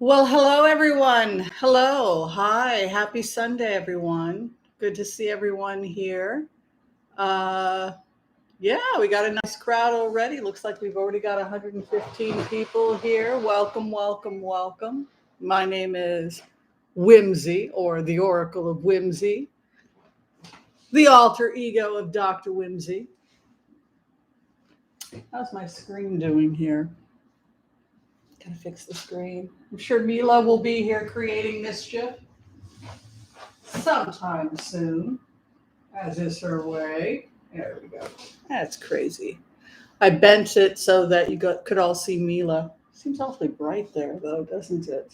Well, hello, everyone. Hello. Hi. Happy Sunday, everyone. Good to see everyone here. Uh, yeah, we got a nice crowd already. Looks like we've already got 115 people here. Welcome, welcome, welcome. My name is Whimsy, or the Oracle of Whimsy, the alter ego of Dr. Whimsy. How's my screen doing here? Gotta fix the screen. I'm sure Mila will be here creating mischief sometime soon, as is her way. There we go. That's crazy. I bent it so that could all see Mila. Seems awfully bright there, though, doesn't it?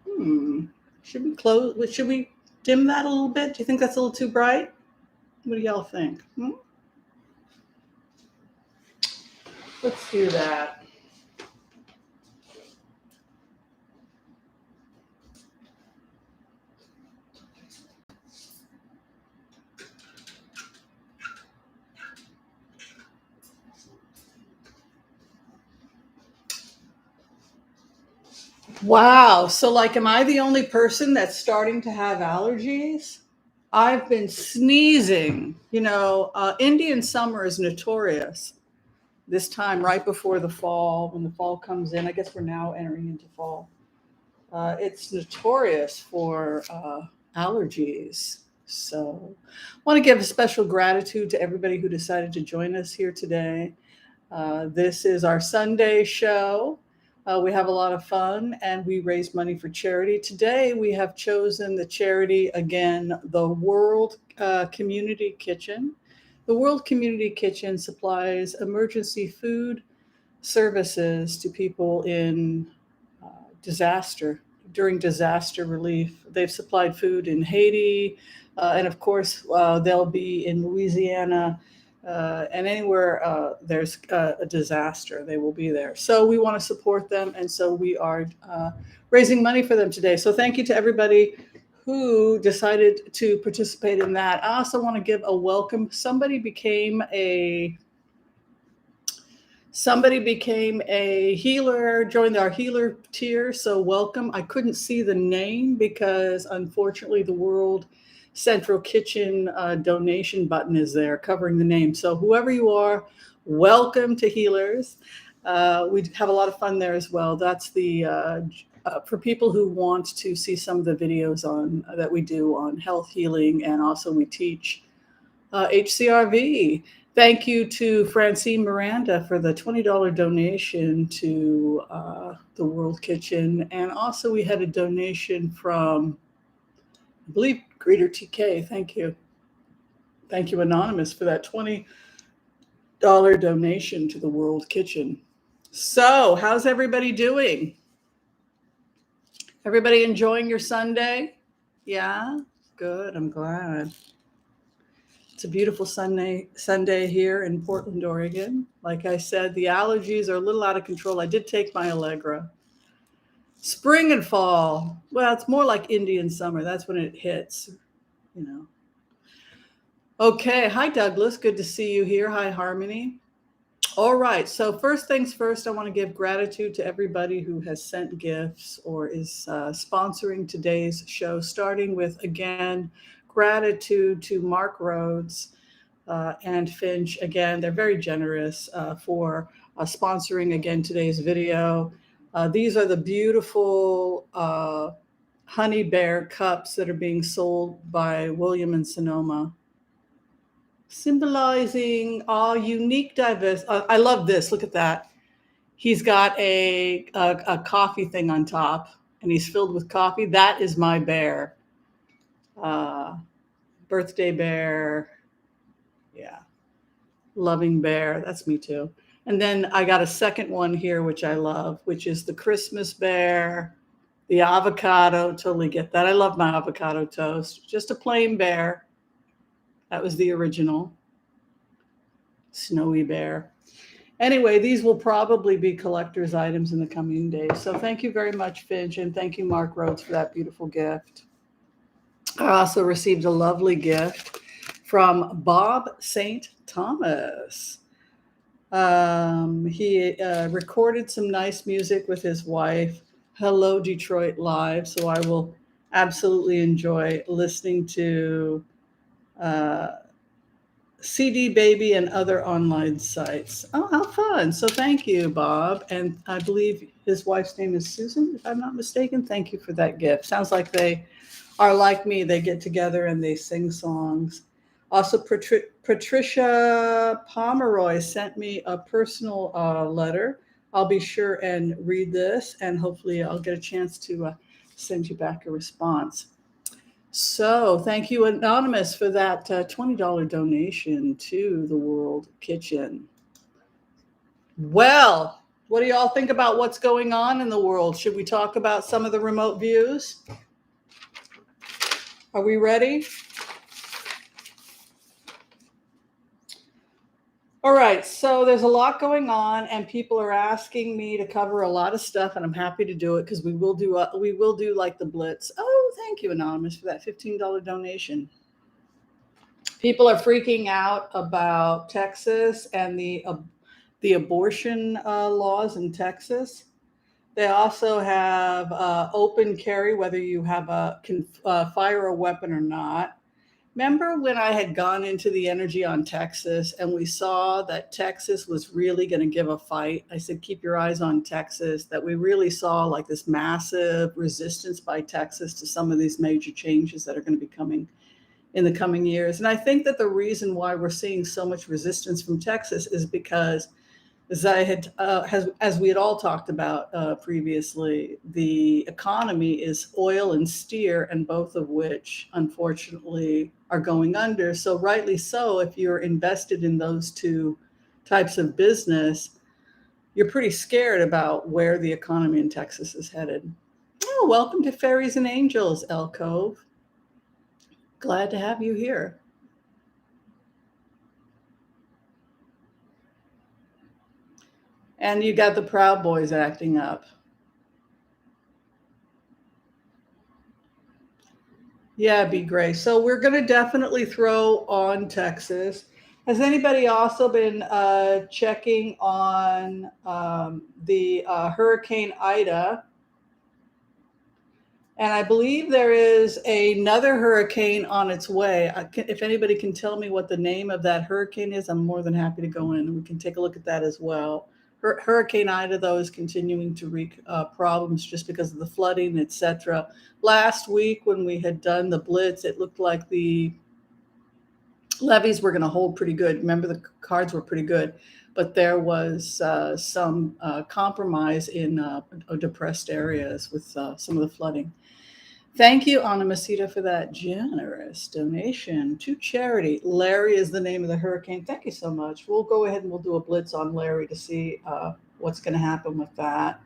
Hmm. Should we close? Should we dim that a little bit? Do you think that's a little too bright? What do y'all think? Let's do that. Wow. So, like, am I the only person that's starting to have allergies? I've been sneezing. Indian summer is notorious. This time, right before the fall, when the fall comes in, I guess we're now entering into fall. It's notorious for allergies. So, I want to give a special gratitude to everybody who decided to join us here today. This is our Sunday show. We have a lot of fun and we raise money for charity. Today, we have chosen the charity again, the World Community Kitchen. The World Community Kitchen supplies emergency food services to people in disaster, during disaster relief. They've supplied food in Haiti, and of course, they'll be in Louisiana. And anywhere there's a disaster, they will be there. So we want to support them, and so we are raising money for them today. So thank you to everybody who decided to participate in that. I also want to give a welcome. Somebody became a healer, joined our healer tier. So welcome. I couldn't see the name because unfortunately the World Central Kitchen donation button is there covering the name. So whoever you are, welcome to Healers. We have a lot of fun there as well. That's for people who want to see some of the videos that we do on health healing, and also we teach HCRV. Thank you to Francine Miranda for the $20 donation to the World Kitchen. And also we had a donation from, I believe, Greeter TK. Thank you. Thank you, Anonymous, for that $20 donation to the World Kitchen. So how's everybody doing? Everybody enjoying your Sunday? Yeah? Good. I'm glad. It's a beautiful Sunday here in Portland, Oregon. Like I said, the allergies are a little out of control. I did take my Allegra. Spring and fall. Well, it's more like Indian summer. That's when it hits, Okay. Hi, Douglas. Good to see you here. Hi, Harmony. All right. So first things first, I want to give gratitude to everybody who has sent gifts or is sponsoring today's show, starting with, again, gratitude to Mark Rhodes and Finch. Again, they're very generous for sponsoring, again, today's video. These are the beautiful honey bear cups that are being sold by William and Sonoma, symbolizing our unique diverse. I love this. Look at that. He's got a coffee thing on top, and he's filled with coffee. That is my bear. Birthday bear. Yeah. Loving bear. That's me too. And then I got a second one here, which I love, which is the Christmas bear, the avocado. Totally get that. I love my avocado toast. Just a plain bear. That was the original. Snowy bear. Anyway, these will probably be collector's items in the coming days. So thank you very much, Finch, and thank you, Mark Rhodes, for that beautiful gift. I also received a lovely gift from Bob St. Thomas. He recorded some nice music with his wife, Hello Detroit Live. So I will absolutely enjoy listening to uh, CD Baby and other online sites. Oh, how fun. So thank you, Bob. And I believe his wife's name is Susan, if I'm not mistaken. Thank you for that gift. Sounds like they are like me. They get together and they sing songs. Also, Patricia Pomeroy sent me a personal letter. I'll be sure and read this, and hopefully, I'll get a chance to send you back a response. So, thank you, Anonymous, for that $20 donation to the World Kitchen. Well, what do y'all think about what's going on in the world? Should we talk about some of the remote views? Are we ready? All right, so there's a lot going on, and people are asking me to cover a lot of stuff, and I'm happy to do it because we will do like the Blitz. Oh, thank you, Anonymous, for that $15 donation. People are freaking out about Texas and the abortion laws in Texas. They also have open carry, whether you have can fire a weapon or not. Remember when I had gone into the energy on Texas and we saw that Texas was really going to give a fight? I said, keep your eyes on Texas, that we really saw like this massive resistance by Texas to some of these major changes that are going to be coming in the coming years. And I think that the reason why we're seeing so much resistance from Texas is because, as we had all talked about previously, the economy is oil and steer, and both of which, unfortunately, are going under. So, rightly so, if you're invested in those two types of business, you're pretty scared about where the economy in Texas is headed. Oh, welcome to Fairies and Angels, El Cove. Glad to have you here. And you got the Proud Boys acting up. Yeah, be great. So we're going to definitely throw on Texas. Has anybody also been checking on the Hurricane Ida? And I believe there is another hurricane on its way. If anybody can tell me what the name of that hurricane is, I'm more than happy to go in and we can take a look at that as well. Hurricane Ida, though, is continuing to wreak problems just because of the flooding, etc. Last week, when we had done the Blitz, it looked like the levees were going to hold pretty good. Remember, the cards were pretty good, but there was some compromise in depressed areas with some of the flooding. Thank you, Anamasita, for that generous donation to charity. Larry is the name of the hurricane. Thank you so much. We'll go ahead and we'll do a Blitz on Larry to see what's going to happen with that.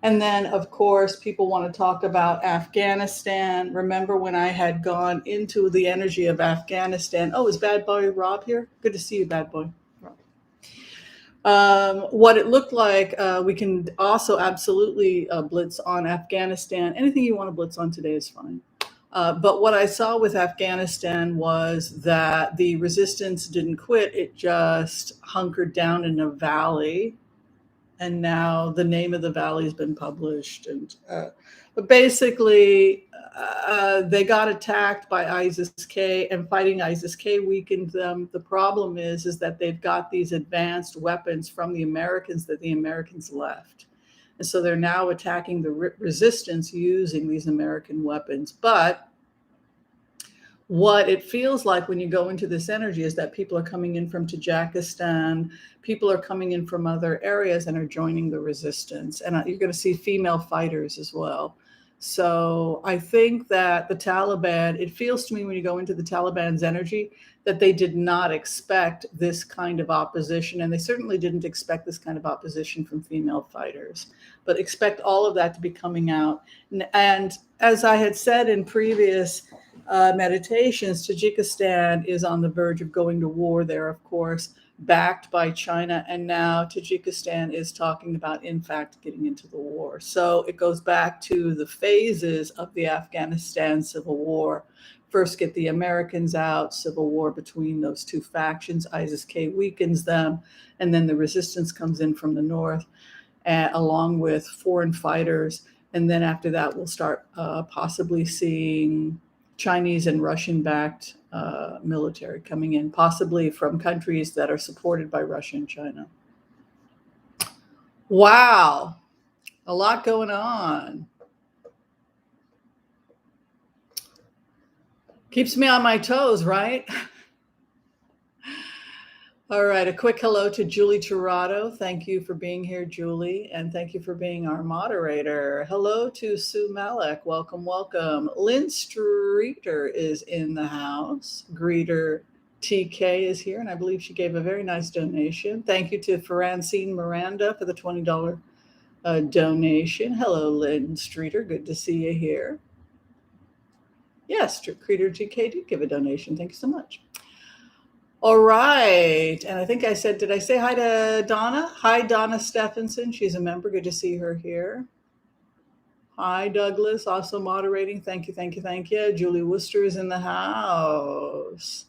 And then, of course, people want to talk about Afghanistan. Remember when I had gone into the energy of Afghanistan? Oh, is Bad Boy Rob here? Good to see you, Bad Boy Rob. What it looked like, we can also absolutely blitz on Afghanistan. Anything you want to blitz on today is fine. But what I saw with Afghanistan was that the resistance didn't quit. It just hunkered down in a valley. And now the name of the valley has been published. But basically, they got attacked by ISIS-K, and fighting ISIS-K weakened them. The problem is that they've got these advanced weapons from the Americans that the Americans left. And so they're now attacking the resistance using these American weapons. But what it feels like when you go into this energy is that people are coming in from Tajikistan, people are coming in from other areas and are joining the resistance. And you're going to see female fighters as well. So I think that the Taliban, it feels to me when you go into the Taliban's energy that they did not expect this kind of opposition. And they certainly didn't expect this kind of opposition from female fighters, but expect all of that to be coming out. And as I had said in previous meditations, Tajikistan is on the verge of going to war. They're, of course, backed by China, and now Tajikistan is talking about, in fact, getting into the war. So it goes back to the phases of the Afghanistan civil war. first get the Americans out, civil war between those two factions, ISIS-K weakens them, and then the resistance comes in from the north, along with foreign fighters. And then after that, we'll start possibly seeing Chinese and Russian-backed military coming in, possibly from countries that are supported by Russia and China. Wow, a lot going on. Keeps me on my toes, right? All right, a quick hello to Julie Tirado. Thank you for being here, Julie, and thank you for being our moderator. Hello to Sue Malek. Welcome, welcome. Lynn Streeter is in the house. Greeter TK is here, and I believe she gave a very nice donation. Thank you to Francine Miranda for the $20 donation. Hello, Lynn Streeter. Good to see you here. Yes, Greeter TK did give a donation. Thank you so much. All right. And I think I said, did I say hi to Donna? Hi, Donna Stephenson. She's a member. Good to see her here. Hi, Douglas, also moderating. Thank you, thank you, thank you. Julie Worcester is in the house.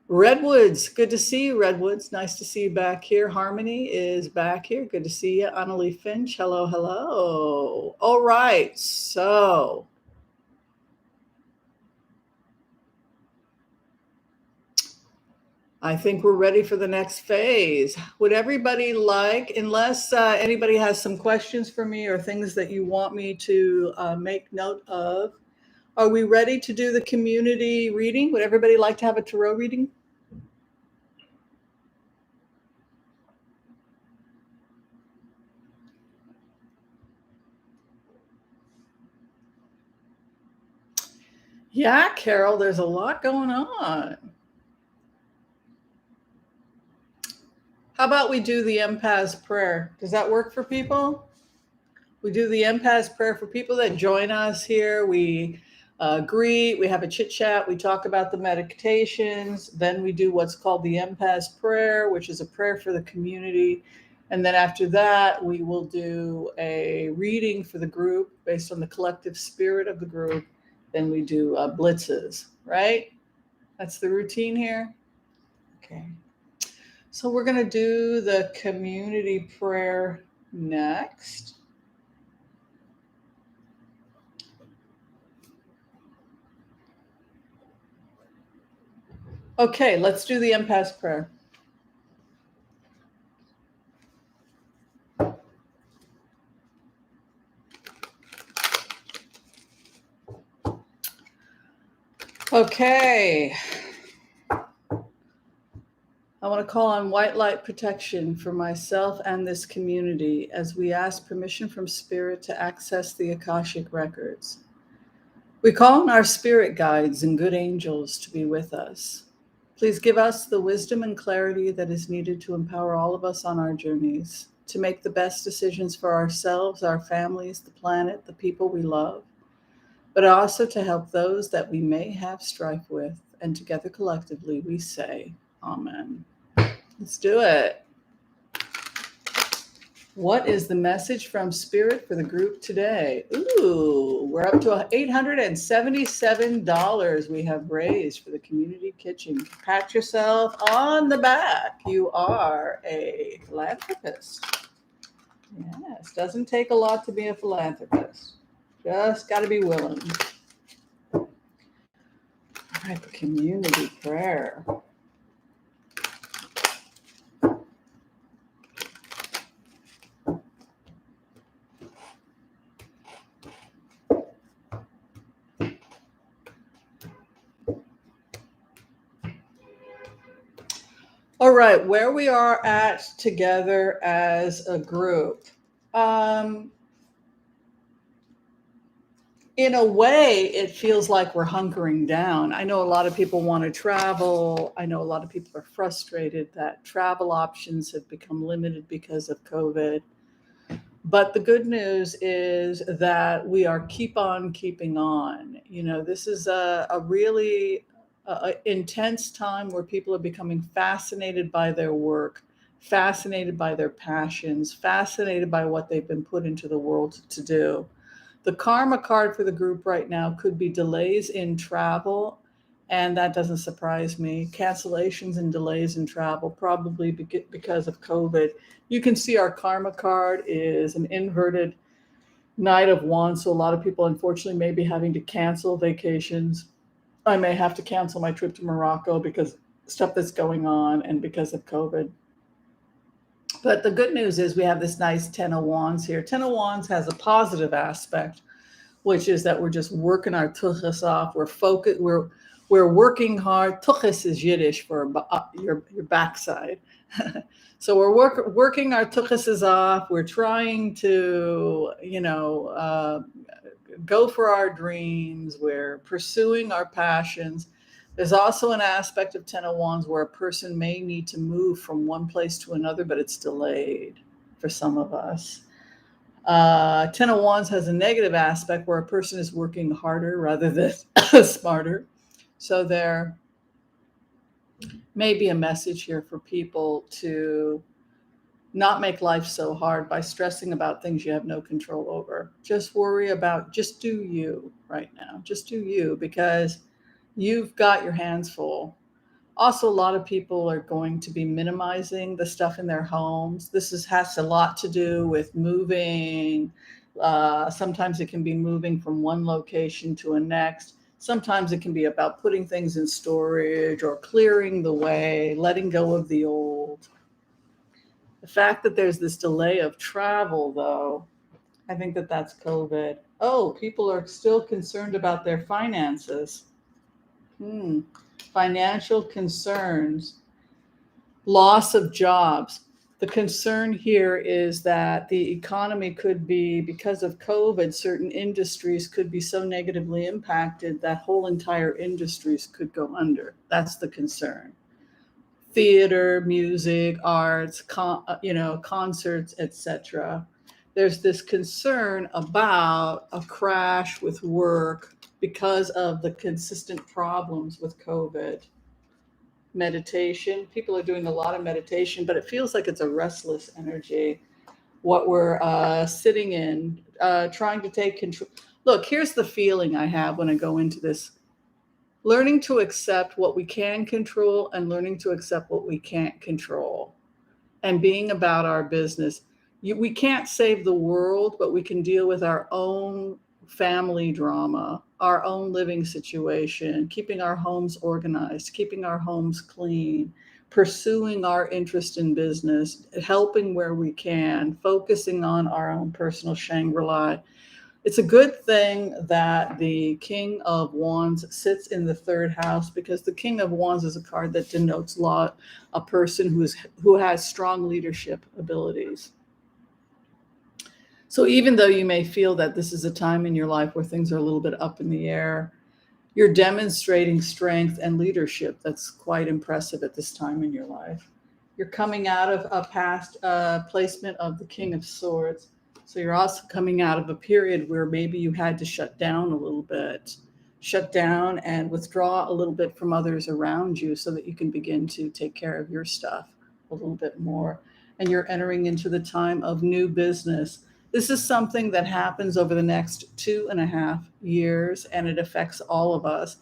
Redwoods, good to see you, Redwoods. Nice to see you back here. Harmony is back here. Good to see you. Annalie Finch, hello, hello. All right, so I think we're ready for the next phase. Would everybody like, unless anybody has some questions for me or things that you want me to make note of, are we ready to do the community reading? Would everybody like to have a tarot reading? Yeah, Carol, there's a lot going on. How about we do the Empath Prayer? Does that work for people? We do the Empath Prayer for people that join us here. We greet, we have a chit chat, we talk about the meditations. Then we do what's called the Empath Prayer, which is a prayer for the community. And then after that, we will do a reading for the group based on the collective spirit of the group. Then we do blitzes, right? That's the routine here. Okay. So we're going to do the community prayer next. Okay, let's do the Empath Prayer. Okay. I want to call on white light protection for myself and this community as we ask permission from Spirit to access the Akashic records. We call on our spirit guides and good angels to be with us. Please give us the wisdom and clarity that is needed to empower all of us on our journeys, to make the best decisions for ourselves, our families, the planet, the people we love, but also to help those that we may have strife with. And together collectively we say, Amen. Let's do it. What is the message from Spirit for the group today? Ooh, we're up to $877 we have raised for the community kitchen. Pat yourself on the back. You are a philanthropist. Yes, doesn't take a lot to be a philanthropist. Just got to be willing. All right, the community prayer. All right, where we are at together as a group. In a way, it feels like we're hunkering down. I know a lot of people want to travel. I know a lot of people are frustrated that travel options have become limited because of COVID. But the good news is that we are keep on keeping on. You know, this is a really intense time where people are becoming fascinated by their work, fascinated by their passions, fascinated by what they've been put into the world to do. The karma card for the group right now could be delays in travel, and that doesn't surprise me. Cancellations and delays in travel, probably because of COVID. You can see our karma card is an inverted Knight of Wands, so a lot of people, unfortunately, may be having to cancel vacations. I may have to cancel my trip to Morocco because stuff that's going on and because of COVID. But the good news is we have this nice Ten of Wands here. Ten of Wands has a positive aspect, which is that we're just working our tuchus off. We're focused. We're working hard. Tuchus is Yiddish for your backside. So we're working our tuchuses off. We're trying to, go for our dreams. We're pursuing our passions. There's also an aspect of Ten of Wands where a person may need to move from one place to another, but it's delayed for some of us. Ten of Wands has a negative aspect where a person is working harder rather than smarter. So there may be a message here for people to not make life so hard by stressing about things you have no control over. Just do you right now. Just do you, because you've got your hands full. Also, a lot of people are going to be minimizing the stuff in their homes. Has a lot to do with moving. Sometimes it can be moving from one location to a next. Sometimes it can be about putting things in storage or clearing the way, letting go of the old. The fact that there's this delay of travel, though, I think that's COVID. Oh, people are still concerned about their finances. Financial concerns, loss of jobs. The concern here is that the economy could be, because of COVID, certain industries could be so negatively impacted that whole entire industries could go under. That's the concern. Theater, music, arts, concerts, etc. There's this concern about a crash with work because of the consistent problems with COVID. Meditation. People are doing a lot of meditation, but it feels like it's a restless energy. What we're sitting in, trying to take control. Look, here's the feeling I have when I go into this. Learning to accept what we can control and learning to accept what we can't control, and being about our business. We can't save the world, but we can deal with our own family drama, our own living situation, keeping our homes organized, keeping our homes clean, pursuing our interest in business, helping where we can, focusing on our own personal Shangri-La. It's a good thing that the King of Wands sits in the third house, because the King of Wands is a card that denotes a person who has strong leadership abilities. So even though you may feel that this is a time in your life where things are a little bit up in the air, you're demonstrating strength and leadership that's quite impressive at this time in your life. You're coming out of a past placement of the King of Swords. So you're also coming out of a period where maybe you had to shut down a little bit, shut down and withdraw a little bit from others around you so that you can begin to take care of your stuff a little bit more. And you're entering into the time of new business. This is something that happens over the next 2.5 years, and it affects all of us.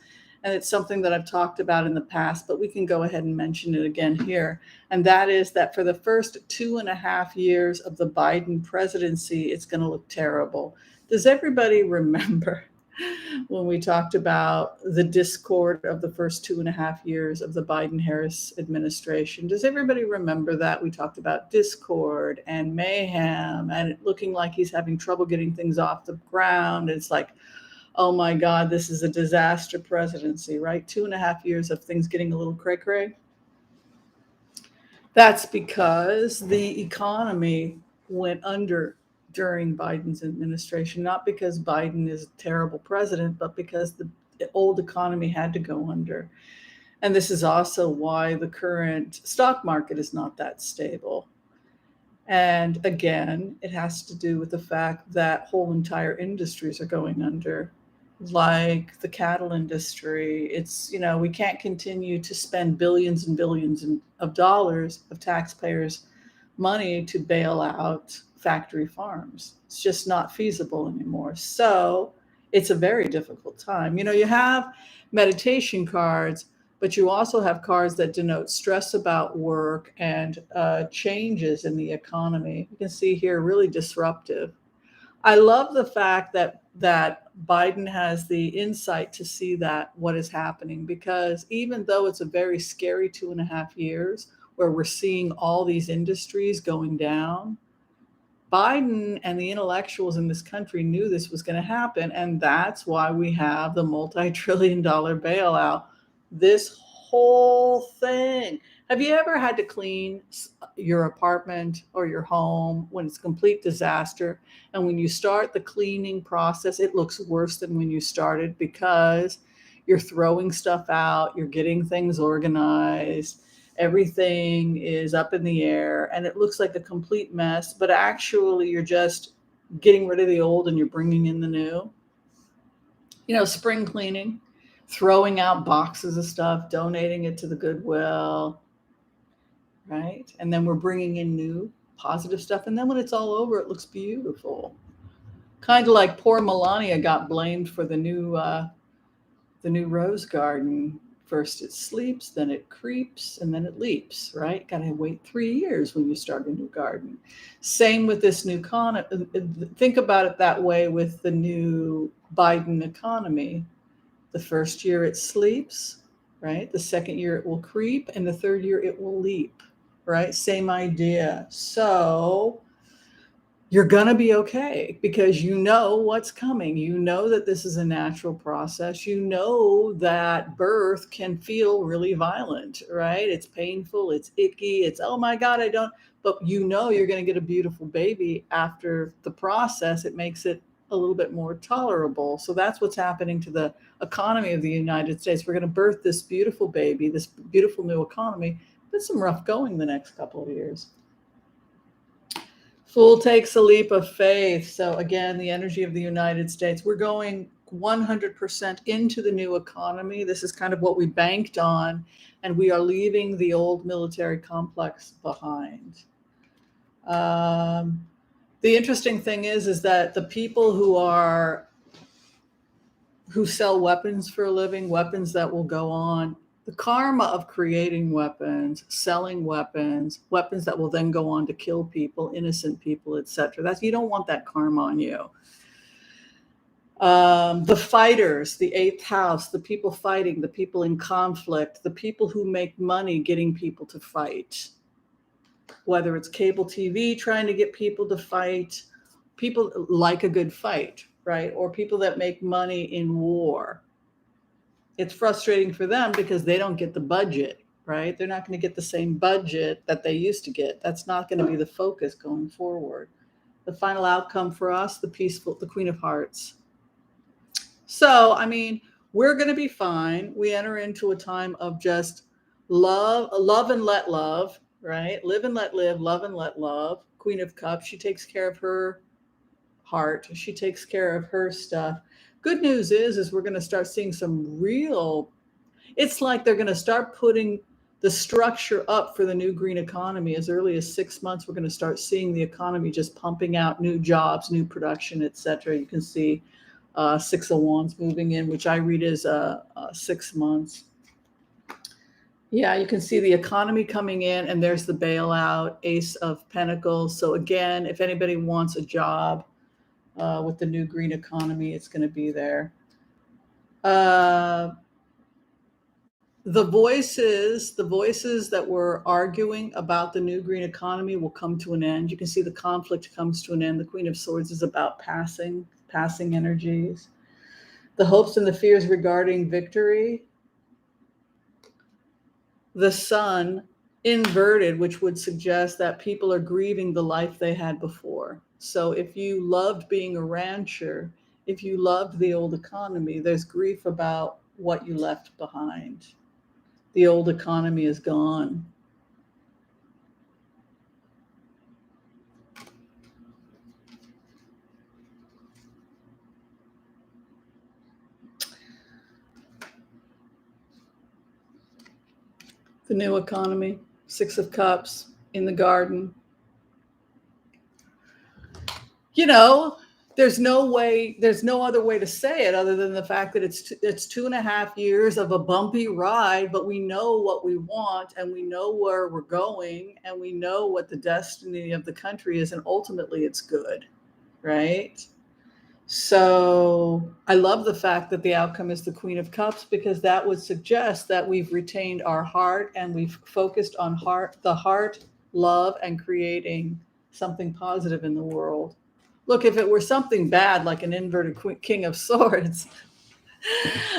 And it's something that I've talked about in the past, but we can go ahead and mention it again here. And that is that for the first 2.5 years of the Biden presidency, it's going to look terrible. Does everybody remember when we talked about the discord of the first 2.5 years of the Biden-Harris administration? Does everybody remember that? We talked about discord and mayhem and it looking like he's having trouble getting things off the ground. It's like, oh my God, this is a disaster presidency, right? 2.5 years of things getting a little cray-cray. That's because the economy went under during Biden's administration, not because Biden is a terrible president, but because the old economy had to go under. And this is also why the current stock market is not that stable. And again, it has to do with the fact that whole entire industries are going under, like the cattle industry. It's, we can't continue to spend billions and billions of dollars of taxpayers' money to bail out factory farms. It's just not feasible anymore. So it's a very difficult time. You have meditation cards, but you also have cards that denote stress about work and changes in the economy. You can see here, really disruptive. I love the fact that Biden has the insight to see that what is happening, because even though it's a very scary 2.5 years where we're seeing all these industries going down, Biden and the intellectuals in this country knew this was going to happen. And that's why we have the multi-trillion-dollar bailout. This whole thing. Have you ever had to clean your apartment or your home when it's a complete disaster? And when you start the cleaning process, it looks worse than when you started, because you're throwing stuff out, you're getting things organized, everything is up in the air, and it looks like a complete mess, but actually you're just getting rid of the old and you're bringing in the new. Spring cleaning, throwing out boxes of stuff, donating it to the Goodwill, right? And then we're bringing in new positive stuff. And then when it's all over, it looks beautiful. Kind of like poor Melania got blamed for the new rose garden. First it sleeps, then it creeps, and then it leaps, right? Got to wait 3 years when you start a new garden. Same with this new think about it that way with the new Biden economy. The first year it sleeps, right? The second year it will creep, and the third year it will leap, right? Same idea. So you're going to be okay, because you know what's coming. You know that this is a natural process. You know that birth can feel really violent, right? It's painful, it's icky, it's, oh my God, but you're going to get a beautiful baby after the process. It makes it a little bit more tolerable. So that's what's happening to the economy of the United States. We're going to birth this beautiful baby, this beautiful new economy, but some rough going the next couple of years. Fool takes a leap of faith. So again, the energy of the United States, we're going 100% into the new economy. This is kind of what we banked on, and we are leaving the old military complex behind. The interesting thing is that the people who sell weapons for a living, weapons that will go on, the karma of creating weapons, selling weapons that will then go on to kill people, innocent people, etc. You don't want that karma on you. The fighters, the eighth house, the people fighting, the people in conflict, the people who make money getting people to fight, whether it's cable TV trying to get people to fight, people like a good fight, right? Or people that make money in war. It's frustrating for them because they don't get the budget, right? They're not going to get the same budget that they used to get. That's not going to be the focus going forward. The final outcome for us, the Queen of Hearts. So, we're going to be fine. We enter into a time of just love and let love, right? Live and let live, love and let love. Queen of Cups, she takes care of her heart. She takes care of her stuff. Good news is we're going to start seeing some it's like they're going to start putting the structure up for the new green economy. As early as 6 months, we're going to start seeing the economy just pumping out new jobs, new production, etc. You can see Six of Wands moving in, which I read as 6 months. Yeah, you can see the economy coming in, and there's the bailout, Ace of Pentacles. So again, if anybody wants a job, with the new green economy, it's going to be there. The voices that were arguing about the new green economy will come to an end. You can see the conflict comes to an end. The Queen of Swords is about passing energies. The hopes and the fears regarding victory. The Sun inverted, which would suggest that people are grieving the life they had before. So if you loved being a rancher, if you loved the old economy, there's grief about what you left behind. The old economy is gone. The new economy, Six of Cups in the garden. you know, there's no other way to say it other than the fact that it's 2.5 years of a bumpy ride, but we know what we want and we know where we're going and we know what the destiny of the country is, and ultimately it's good, right? So I love the fact that the outcome is the Queen of Cups, because that would suggest that we've retained our heart and we've focused on the heart, love, and creating something positive in the world. Look, if it were something bad like an inverted King of Swords,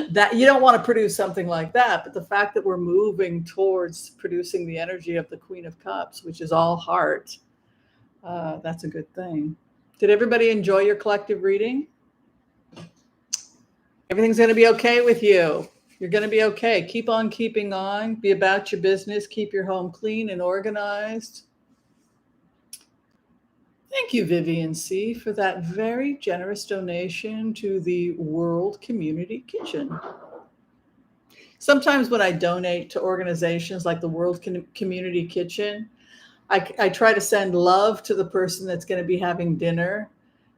that you don't want to produce something like that. But the fact that we're moving towards producing the energy of the Queen of Cups, which is all heart, that's a good thing. Did everybody enjoy your collective reading? Everything's going to be okay with you. You're going to be okay. Keep on keeping on. Be about your business. Keep your home clean and organized. Thank you, Vivian C., for that very generous donation to the World Community Kitchen. Sometimes when I donate to organizations like the World Community Kitchen, I try to send love to the person that's going to be having dinner.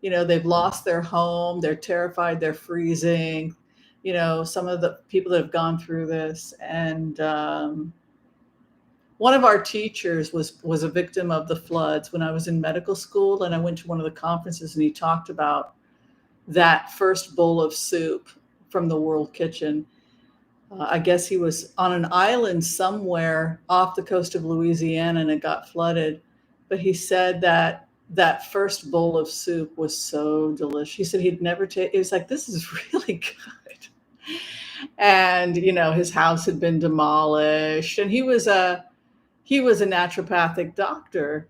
You know, they've lost their home, they're terrified, they're freezing. You know, some of the people that have gone through this. And one of our teachers was a victim of the floods when I was in medical school, and I went to one of the conferences and he talked about that first bowl of soup from the World Kitchen. I guess he was on an island somewhere off the coast of Louisiana and it got flooded. But he said that that first bowl of soup was so delicious. He said he'd never he was like, this is really good. And, you know, his house had been demolished, and he was a naturopathic doctor.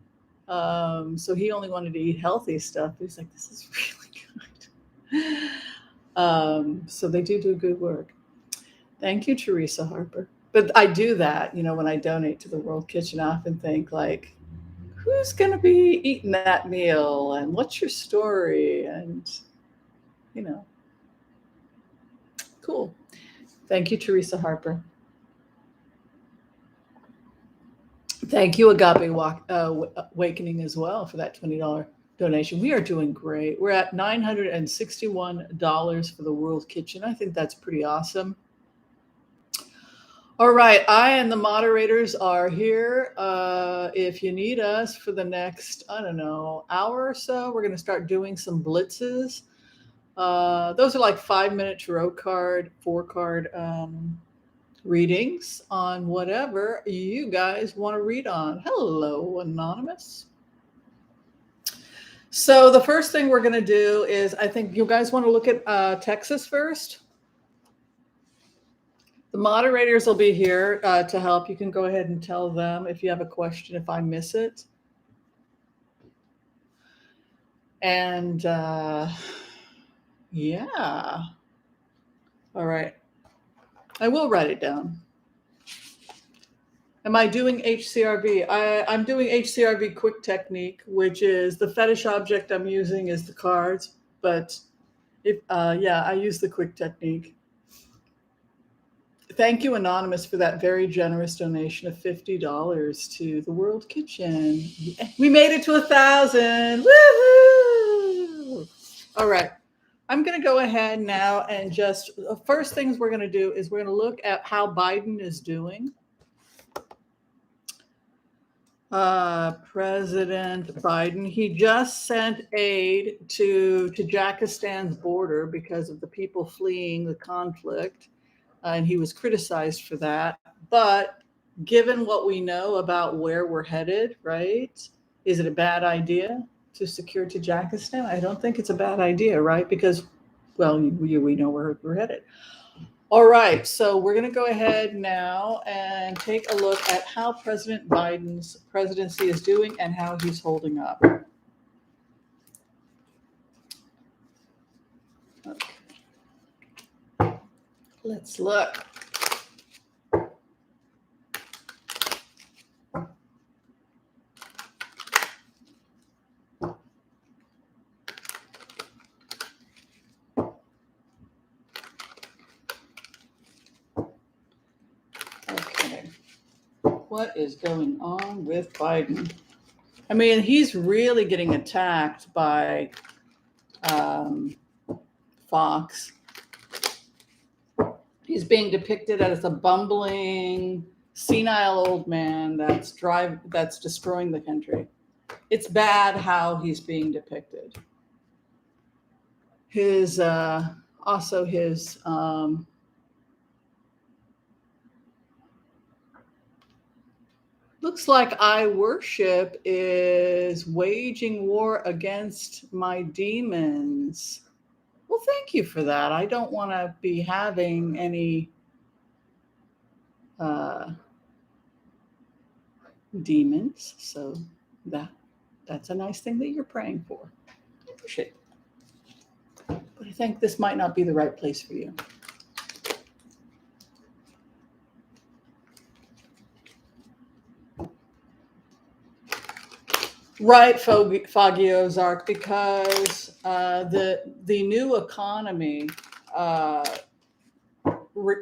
So he only wanted to eat healthy stuff. He's like, this is really good. So they do good work. Thank you, Teresa Harper. But I do that, you know, when I donate to the World Kitchen, I often think like, who's going to be eating that meal and what's your story? And, you know, cool. Thank you, Teresa Harper. Thank you, Agape Awakening, as well, for that $20 donation. We are doing great. We're at $961 for the World Kitchen. I think that's pretty awesome. All right, I and the moderators are here. If you need us for the next, I don't know, hour or so, we're going to start doing some blitzes. Those are like 5-minute tarot card, 4-card readings on whatever you guys want to read on. Hello, Anonymous. So the first thing we're going to do is, I think you guys want to look at Texas first. The moderators will be here to help. You can go ahead and tell them if you have a question, if I miss it. And yeah. All right. I will write it down. Am I doing HCRV? I'm doing HCRV quick technique, which is the fetish object I'm using is the cards. But if I use the quick technique. Thank you, Anonymous, for that very generous donation of $50 to the World Kitchen. We made it to 1,000. Woohoo! All right. I'm going to go ahead now and just, the first things we're going to do is we're going to look at how Biden is doing. President Biden, he just sent aid to Tajikistan's border because of the people fleeing the conflict. And he was criticized for that. But given what we know about where we're headed, right? Is it a bad idea to secure Tajikistan? I don't think it's a bad idea, right? Because, well, we know where we're headed. All right, so we're going to go ahead now and take a look at how President Biden's presidency is doing and how he's holding up. Okay. Let's look. Okay. What is going on with Biden? I mean, he's really getting attacked by Fox. He's being depicted as a bumbling, senile old man that's destroying the country. It's bad how he's being depicted. His also his looks like I worship is waging war against my demons. Well, thank you for that. I don't want to be having any demons, so that's a nice thing that you're praying for. I appreciate it. But I think this might not be the right place for you. Right, Foggy Ozark, because the new economy, we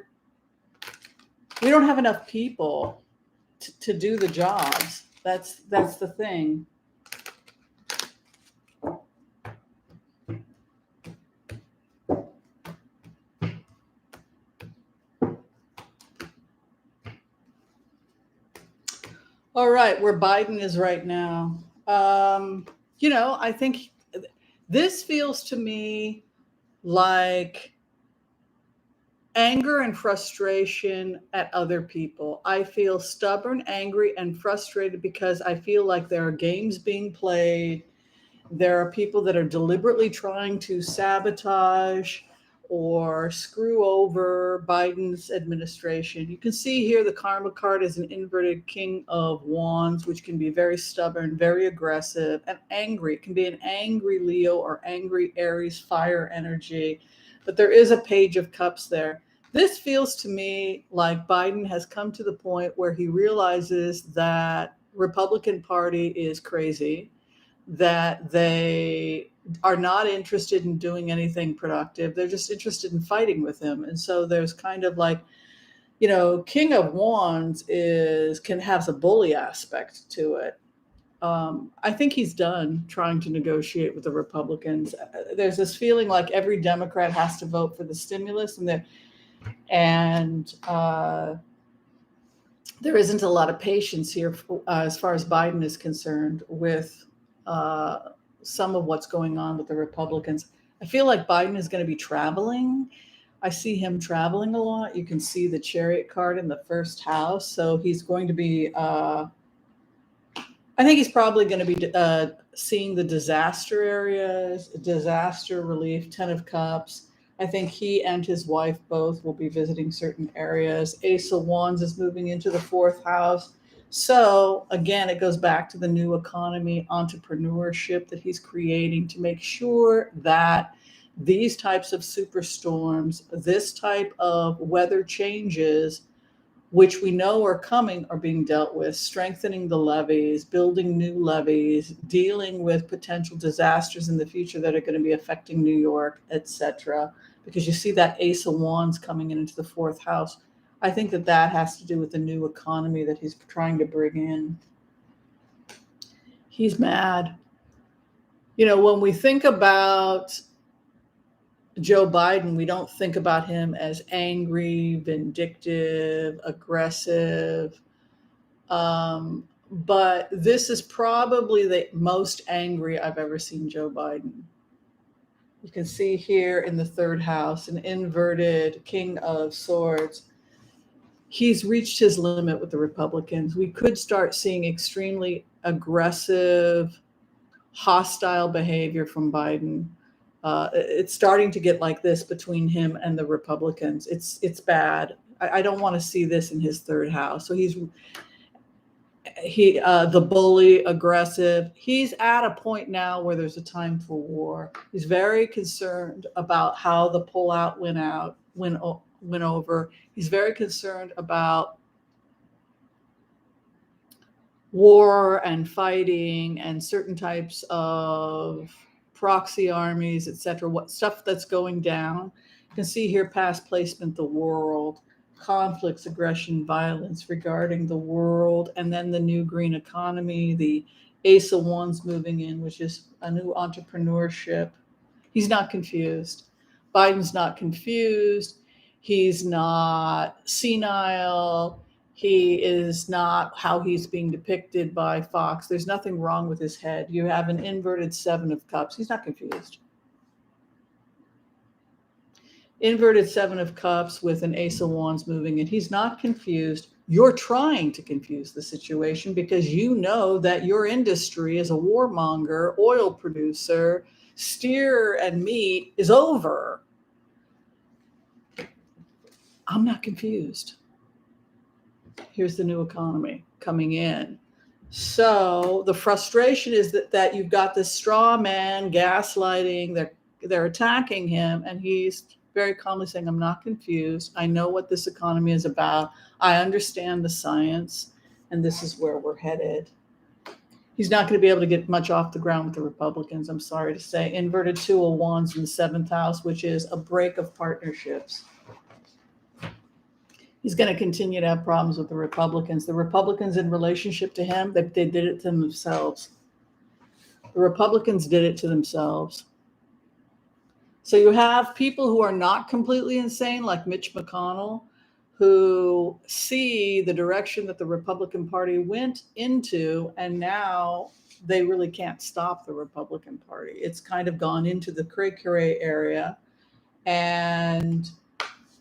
don't have enough people to do the jobs. That's the thing. All right, where Biden is right now. I think this feels to me like anger and frustration at other people. I feel stubborn, angry, and frustrated because I feel like there are games being played. There are people that are deliberately trying to sabotage or screw over Biden's administration. You can see here the karma card is an inverted King of Wands, which can be very stubborn, very aggressive, and angry. It can be an angry Leo or angry Aries fire energy, but there is a Page of Cups there. This feels to me like Biden has come to the point where he realizes that Republican Party is crazy, that they are not interested in doing anything productive. They're just interested in fighting with him. And so there's kind of like, King of Wands can have a bully aspect to it. I think he's done trying to negotiate with the Republicans. There's this feeling like every Democrat has to vote for the stimulus, and there isn't a lot of patience here as far as Biden is concerned with some of what's going on with the Republicans. I feel like Biden is going to be traveling. I see him traveling a lot. You can see the Chariot card in the first house. So he's going to be, I think he's probably going to be seeing the disaster areas, disaster relief, 10 of Cups. I think he and his wife both will be visiting certain areas. Ace of Wands is moving into the fourth house. So again, it goes back to the new economy, entrepreneurship that he's creating to make sure that these types of superstorms, this type of weather changes, which we know are coming, are being dealt with, strengthening the levees, building new levees, dealing with potential disasters in the future that are going to be affecting New York, etc. Because you see that Ace of Wands coming into the fourth house. I think that has to do with the new economy that he's trying to bring in. He's mad. When we think about Joe Biden, we don't think about him as angry, vindictive, aggressive. But this is probably the most angry I've ever seen Joe Biden. You can see here in the third house, an inverted King of Swords. He's reached his limit with the Republicans. We could start seeing extremely aggressive, hostile behavior from Biden. It's starting to get like this between him and the Republicans. It's bad. I don't want to see this in his third house. So he's the bully, aggressive. He's at a point now where there's a time for war. He's very concerned about how the pullout went over. He's very concerned about war and fighting and certain types of proxy armies, etc. What stuff that's going down. You can see here past placement, the world, conflicts, aggression, violence regarding the world, and then the new green economy, the Ace of Wands moving in, which is a new entrepreneurship. He's not confused. Biden's not confused. He's not senile. He is not how he's being depicted by Fox. There's nothing wrong with his head. You have an inverted Seven of Cups. He's not confused. Inverted Seven of Cups with an Ace of Wands moving in. He's not confused. You're trying to confuse the situation because you know that your industry as a warmonger, oil producer, steer and meat is over. I'm not confused. Here's the new economy coming in. So the frustration is that you've got this straw man gaslighting. They're attacking him, and he's very calmly saying, I'm not confused. I know what this economy is about. I understand the science, and this is where we're headed. He's not going to be able to get much off the ground with the Republicans, I'm sorry to say. Inverted Two of Wands in the 7th house, which is a break of partnerships. He's going to continue to have problems with the Republicans. The Republicans in relationship to him, they did it to themselves. The Republicans did it to themselves. So you have people who are not completely insane, like Mitch McConnell, who see the direction that the Republican Party went into, and now they really can't stop the Republican Party. It's kind of gone into the cray-cray area, and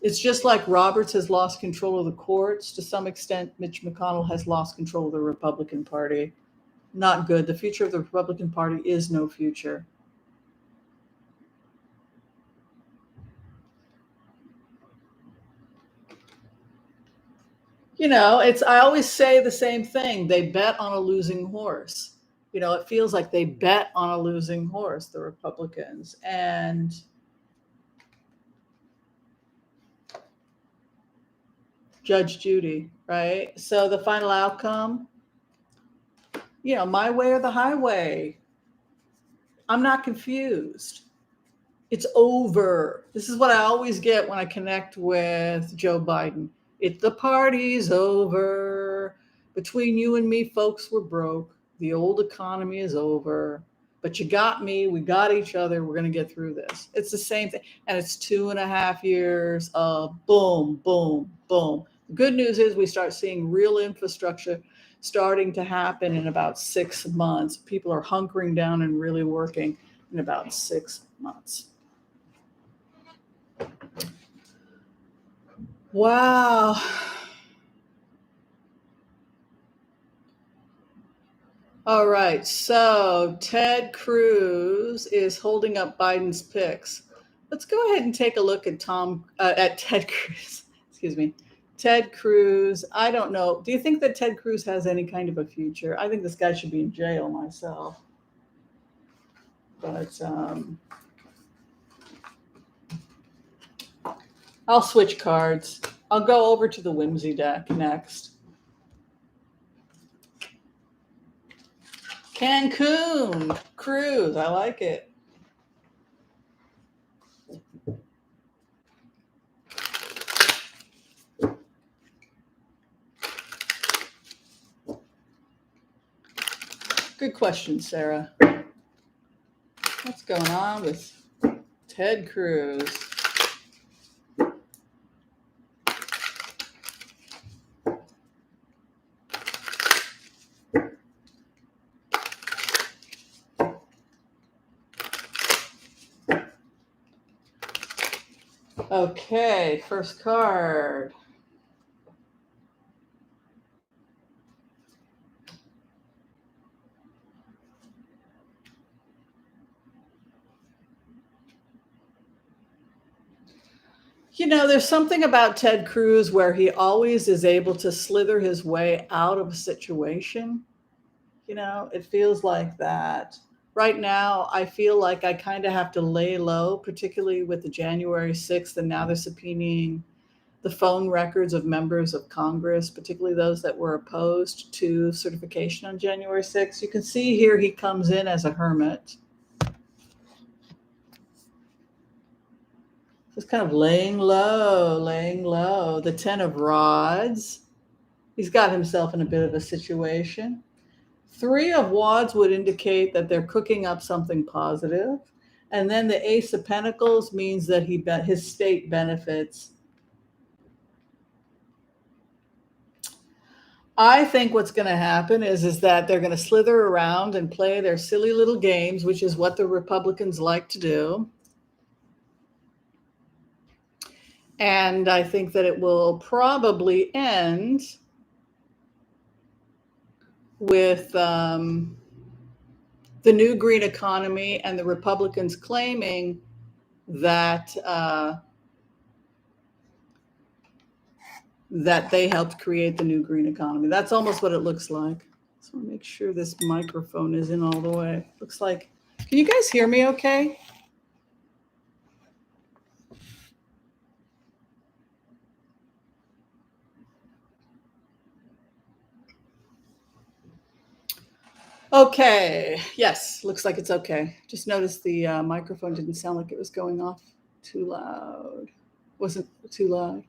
it's just like Roberts has lost control of the courts. To some extent, Mitch McConnell has lost control of the Republican Party. Not good. The future of the Republican Party is no future. You know, I always say the same thing. They bet on a losing horse. You know, it feels like they bet on a losing horse, the Republicans. And Judge Judy, right? So the final outcome, you know, my way or the highway. I'm not confused. It's over. This is what I always get when I connect with Joe Biden. The party's over. Between you and me, folks, we're broke. The old economy is over. But you got me. We got each other. We're going to get through this. It's the same thing. And it's 2.5 years of boom, boom, boom. The good news is we start seeing real infrastructure starting to happen in about 6 months. People are hunkering down and really working in about 6 months. Wow. All right. So Ted Cruz is holding up Biden's picks. Let's go ahead and take a look at Ted Cruz. Excuse me. Ted Cruz. I don't know. Do you think that Ted Cruz has any kind of a future? I think this guy should be in jail myself. But I'll switch cards. I'll go over to the Whimsy deck next. Cancun cruise. I like it. Good question, Sarah. What's going on with Ted Cruz? Okay, first card. You know, there's something about Ted Cruz where he always is able to slither his way out of a situation. You know, it feels like that. Right now, I feel like I kind of have to lay low, particularly with the January 6th, and now they're subpoenaing the phone records of members of Congress, particularly those that were opposed to certification on January 6th. You can see here he comes in as a hermit. Just kind of laying low. The 10 of Rods. He's got himself in a bit of a situation. Three of Wands would indicate that they're cooking up something positive. And then the Ace of Pentacles means that his state benefits. I think what's going to happen is that they're going to slither around and play their silly little games, which is what the Republicans like to do. And I think that it will probably end with the new green economy and the Republicans claiming that that they helped create the new green economy. That's almost what it looks like. So I want to make sure this microphone is in all the way. Looks like, can you guys hear me okay? Okay, yes, looks like it's okay. Just noticed the microphone didn't sound like it was going off too loud. Wasn't too loud.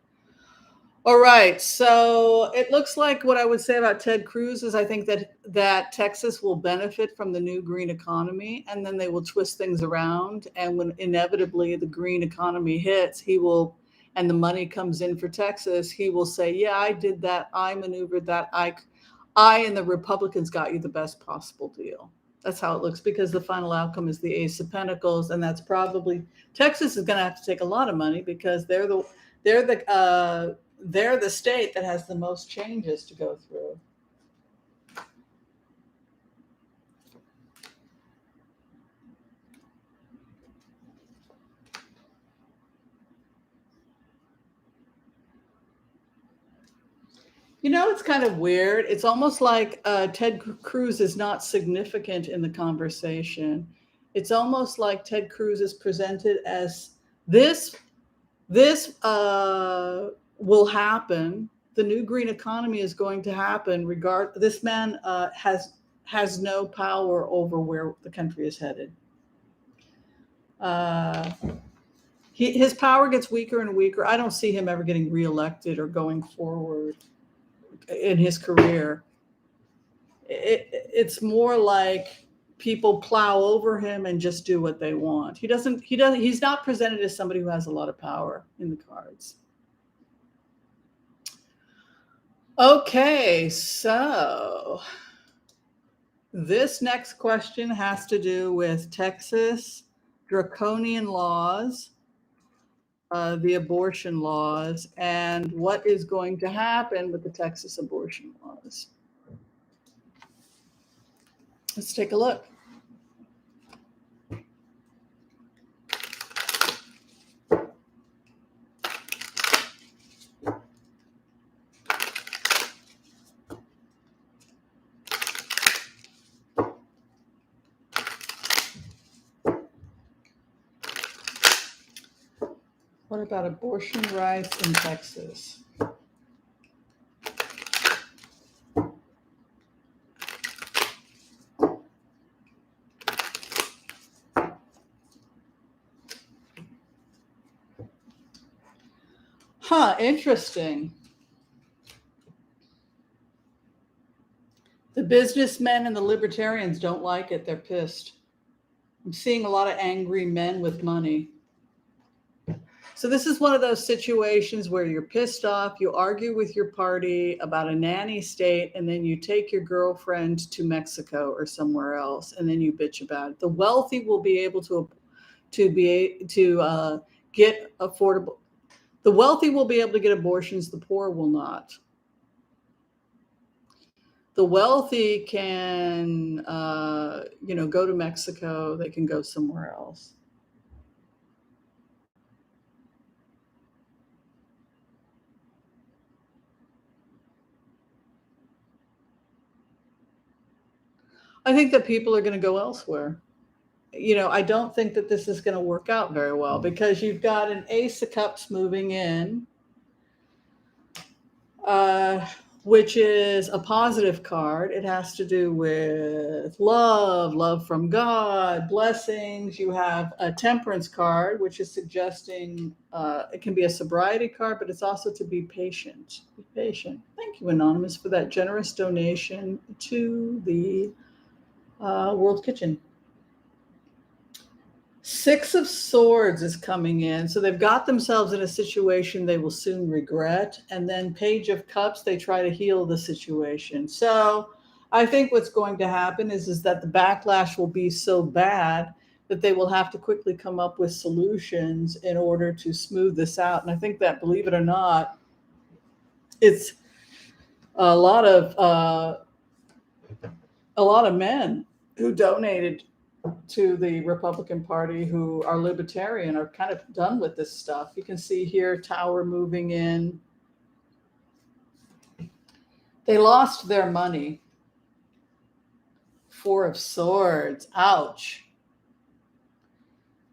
All right, so it looks like what I would say about Ted Cruz is I think that Texas will benefit from the new green economy, and then they will twist things around. And when inevitably the green economy hits, and the money comes in for Texas, he will say, "Yeah, I did that. I maneuvered that. I and the Republicans got you the best possible deal." That's how it looks, because the final outcome is the Ace of Pentacles, and that's probably Texas is going to have to take a lot of money because they're the state that has the most changes to go through. You know, it's kind of weird. It's almost like Ted Cruz is not significant in the conversation. It's almost like Ted Cruz is presented as this will happen. The new green economy is going to happen. This man has no power over where the country is headed. His power gets weaker and weaker. I don't see him ever getting reelected or going forward in his career. It's more like people plow over him and just do what they want. He's not presented as somebody who has a lot of power in the cards. Okay, so this next question has to do with Texas draconian laws, the abortion laws, and what is going to happen with the Texas abortion laws. Let's take a look. What about abortion rights in Texas? Interesting. The businessmen and the libertarians don't like it. They're pissed. I'm seeing a lot of angry men with money. So this is one of those situations where you're pissed off, you argue with your party about a nanny state, and then you take your girlfriend to Mexico or somewhere else, and then you bitch about it. The wealthy will be able to get affordable. The wealthy will be able to get abortions. The poor will not. The wealthy can, go to Mexico. They can go somewhere else. I think that people are going to go elsewhere. I don't think that this is going to work out very well because you've got an Ace of Cups moving in, which is a positive card. It has to do with love from God, blessings. You have a Temperance card, which is suggesting it can be a sobriety card, but it's also to be patient. Patient. Thank you, Anonymous, for that generous donation to the World Kitchen. Six of Swords is coming in. So they've got themselves in a situation they will soon regret. And then Page of Cups, they try to heal the situation. So I think what's going to happen is that the backlash will be so bad that they will have to quickly come up with solutions in order to smooth this out. And I think that, believe it or not, it's a lot of men who donated to the Republican Party who are libertarian are kind of done with this stuff. You can see here Tower moving in. They lost their money. Four of Swords. Ouch.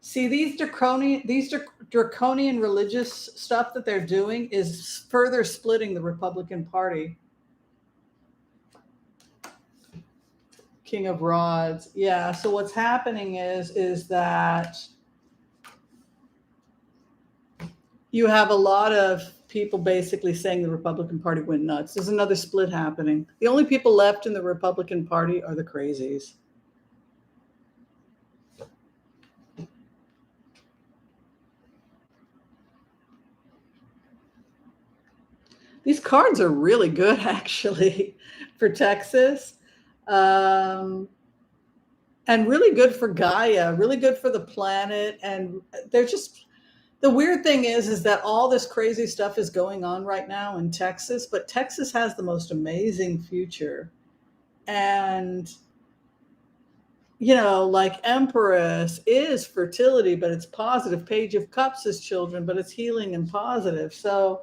See, these draconian religious stuff that they're doing is further splitting the Republican Party. King of Rods. Yeah, so what's happening is that you have a lot of people basically saying the Republican Party went nuts. There's another split happening. The only people left in the Republican Party are the crazies. These cards are really good, actually, for Texas. And really good for Gaia, really good for the planet. And they're just, the weird thing is that all this crazy stuff is going on right now in Texas, but Texas has the most amazing future. And, you know, like Empress is fertility, but it's positive. Page of Cups is children, but it's healing and positive. So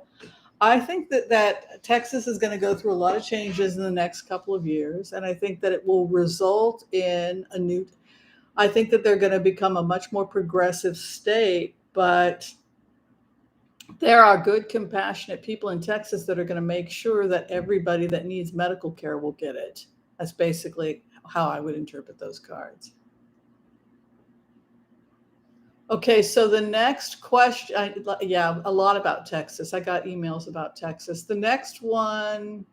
I think that Texas is going to go through a lot of changes in the next couple of years. And I think that it will result in I think that they're going to become a much more progressive state, but there are good, compassionate people in Texas that are going to make sure that everybody that needs medical care will get it. That's basically how I would interpret those cards. Okay, so the next question, a lot about Texas. I got emails about Texas. The next one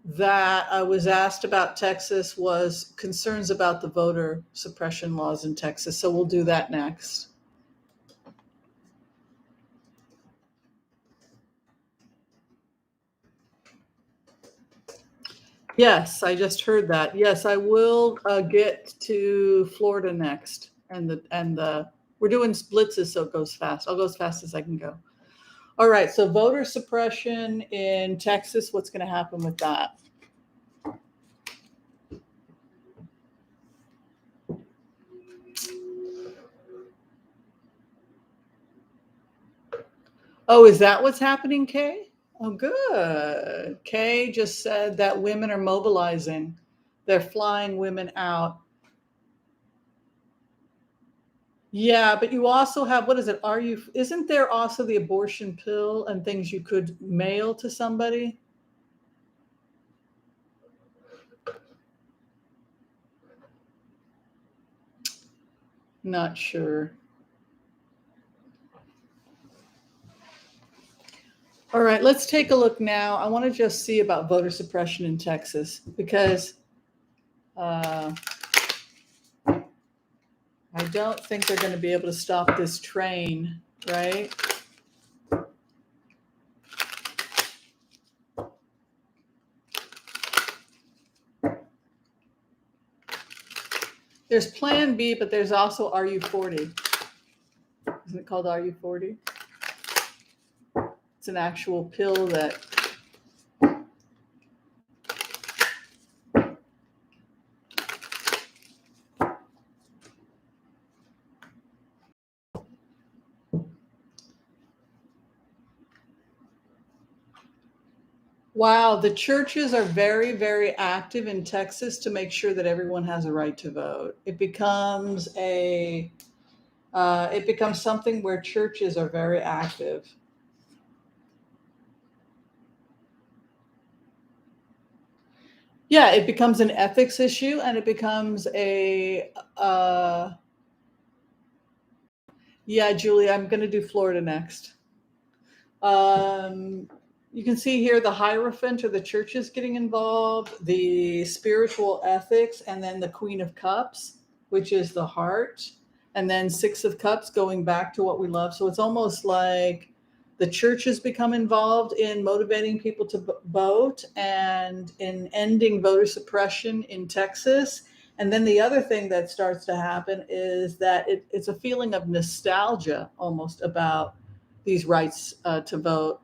that I was asked about Texas was concerns about the voter suppression laws in Texas. So we'll do that next. Yes, I just heard that. Yes, I will get to Florida next. And we're doing blitzes, so it goes fast. I'll go as fast as I can go. All right, so voter suppression in Texas, what's going to happen with that? Oh, is that what's happening, Kay? Oh, good. Kay just said that women are mobilizing. They're flying women out. Yeah, but you also have, what is it? Isn't there also the abortion pill and things you could mail to somebody? Not sure. All right, let's take a look now. I want to just see about voter suppression in Texas because I don't think they're going to be able to stop this train, right? There's Plan B, but there's also RU40. Isn't it called RU40? It's an actual pill that wow, the churches are very, very active in Texas to make sure that everyone has a right to vote. It becomes something where churches are very active. Yeah, it becomes an ethics issue, and it becomes yeah, Julie, I'm going to do Florida next. You can see here the Hierophant or the churches getting involved, the spiritual ethics, and then the Queen of Cups, which is the heart, and then Six of Cups going back to what we love. So it's almost like the churches become involved in motivating people to vote and in ending voter suppression in Texas. And then the other thing that starts to happen is that it's a feeling of nostalgia almost about these rights to vote.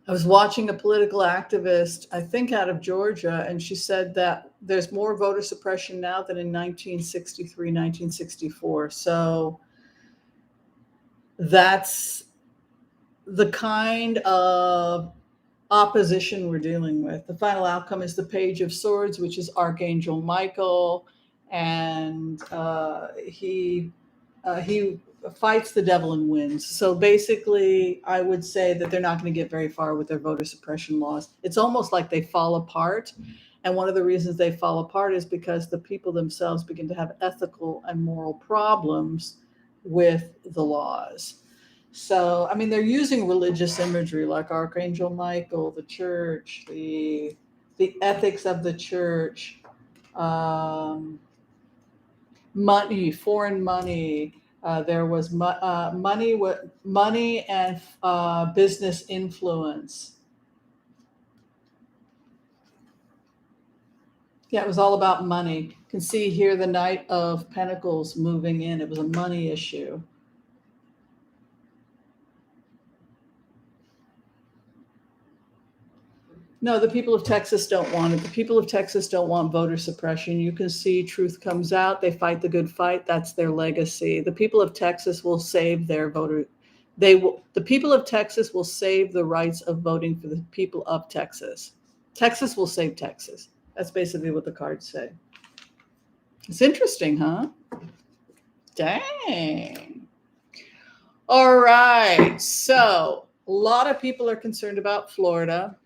I was watching a political activist, I think out of Georgia, and she said that there's more voter suppression now than in 1963, 1964. So that's the kind of opposition we're dealing with. The final outcome is the Page of Swords, which is Archangel Michael, and he fights the devil and wins. So basically, I would say that they're not going to get very far with their voter suppression laws. It's almost like they fall apart. And one of the reasons they fall apart is because the people themselves begin to have ethical and moral problems with the laws. So, I mean, they're using religious imagery like Archangel Michael, the church, the ethics of the church, money, foreign money. There was money and business influence. Yeah, it was all about money. You can see here the Knight of Pentacles moving in. It was a money issue. No, the people of Texas don't want it. The people of Texas don't want voter suppression. You can see truth comes out. They fight the good fight. That's their legacy. The people of Texas will save their voter. The people of Texas will save the rights of voting for the people of Texas. Texas will save Texas. That's basically what the cards say. It's interesting, huh? Dang. All right. So a lot of people are concerned about Florida.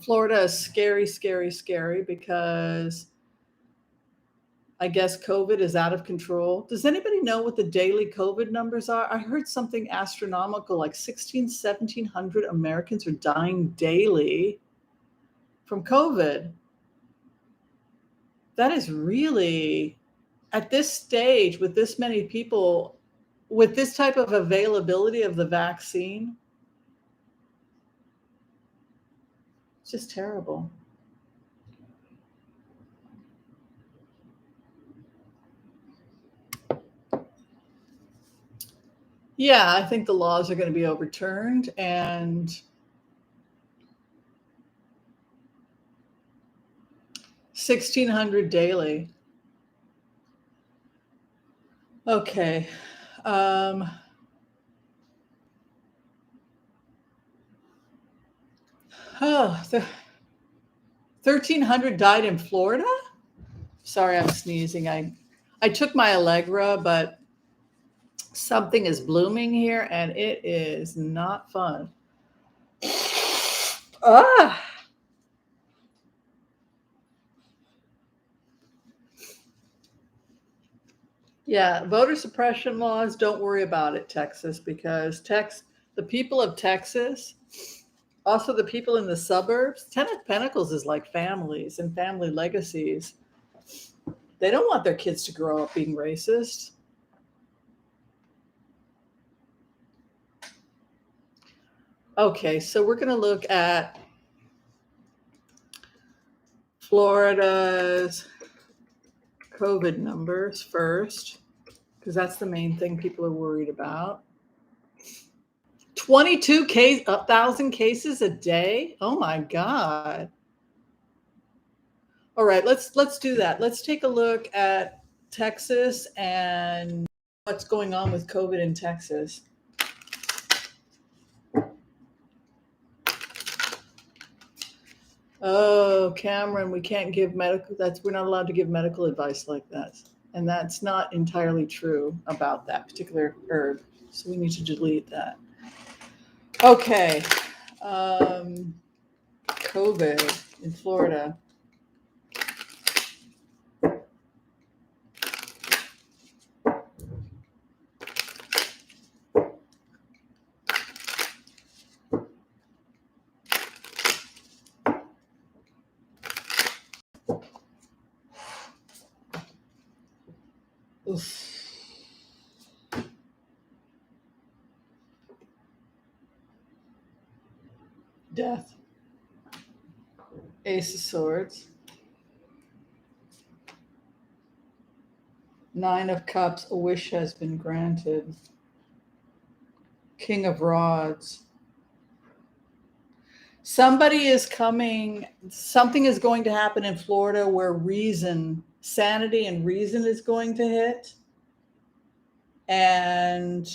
Florida is scary, scary, scary because I guess COVID is out of control. Does anybody know what the daily COVID numbers are? I heard something astronomical, like 1,700 Americans are dying daily from COVID. That is really, at this stage, with this many people, with this type of availability of the vaccine, it's just terrible. Yeah, I think the laws are going to be overturned, and 1,600 daily. Okay. 1,300 died in Florida? Sorry, I'm sneezing. I took my Allegra, but something is blooming here, and it is not fun. Ah! Yeah, voter suppression laws, don't worry about it, Texas, because the people of Texas, also the people in the suburbs, Ten of Pentacles is like families and family legacies. They don't want their kids to grow up being racist. Okay, so we're going to look at Florida's COVID numbers first, because that's the main thing people are worried about. 22,000 cases a day? Oh my God. All right, let's do that. Let's take a look at Texas and what's going on with COVID in Texas. Oh, Cameron, we can't give we're not allowed to give medical advice like that. And that's not entirely true about that particular herb. So we need to delete that. Okay. COVID in Florida. Oof. Death. Ace of Swords. Nine of Cups. A wish has been granted. King of Rods. Somebody is coming. Something is going to happen in Florida where reason, sanity and reason is going to hit. And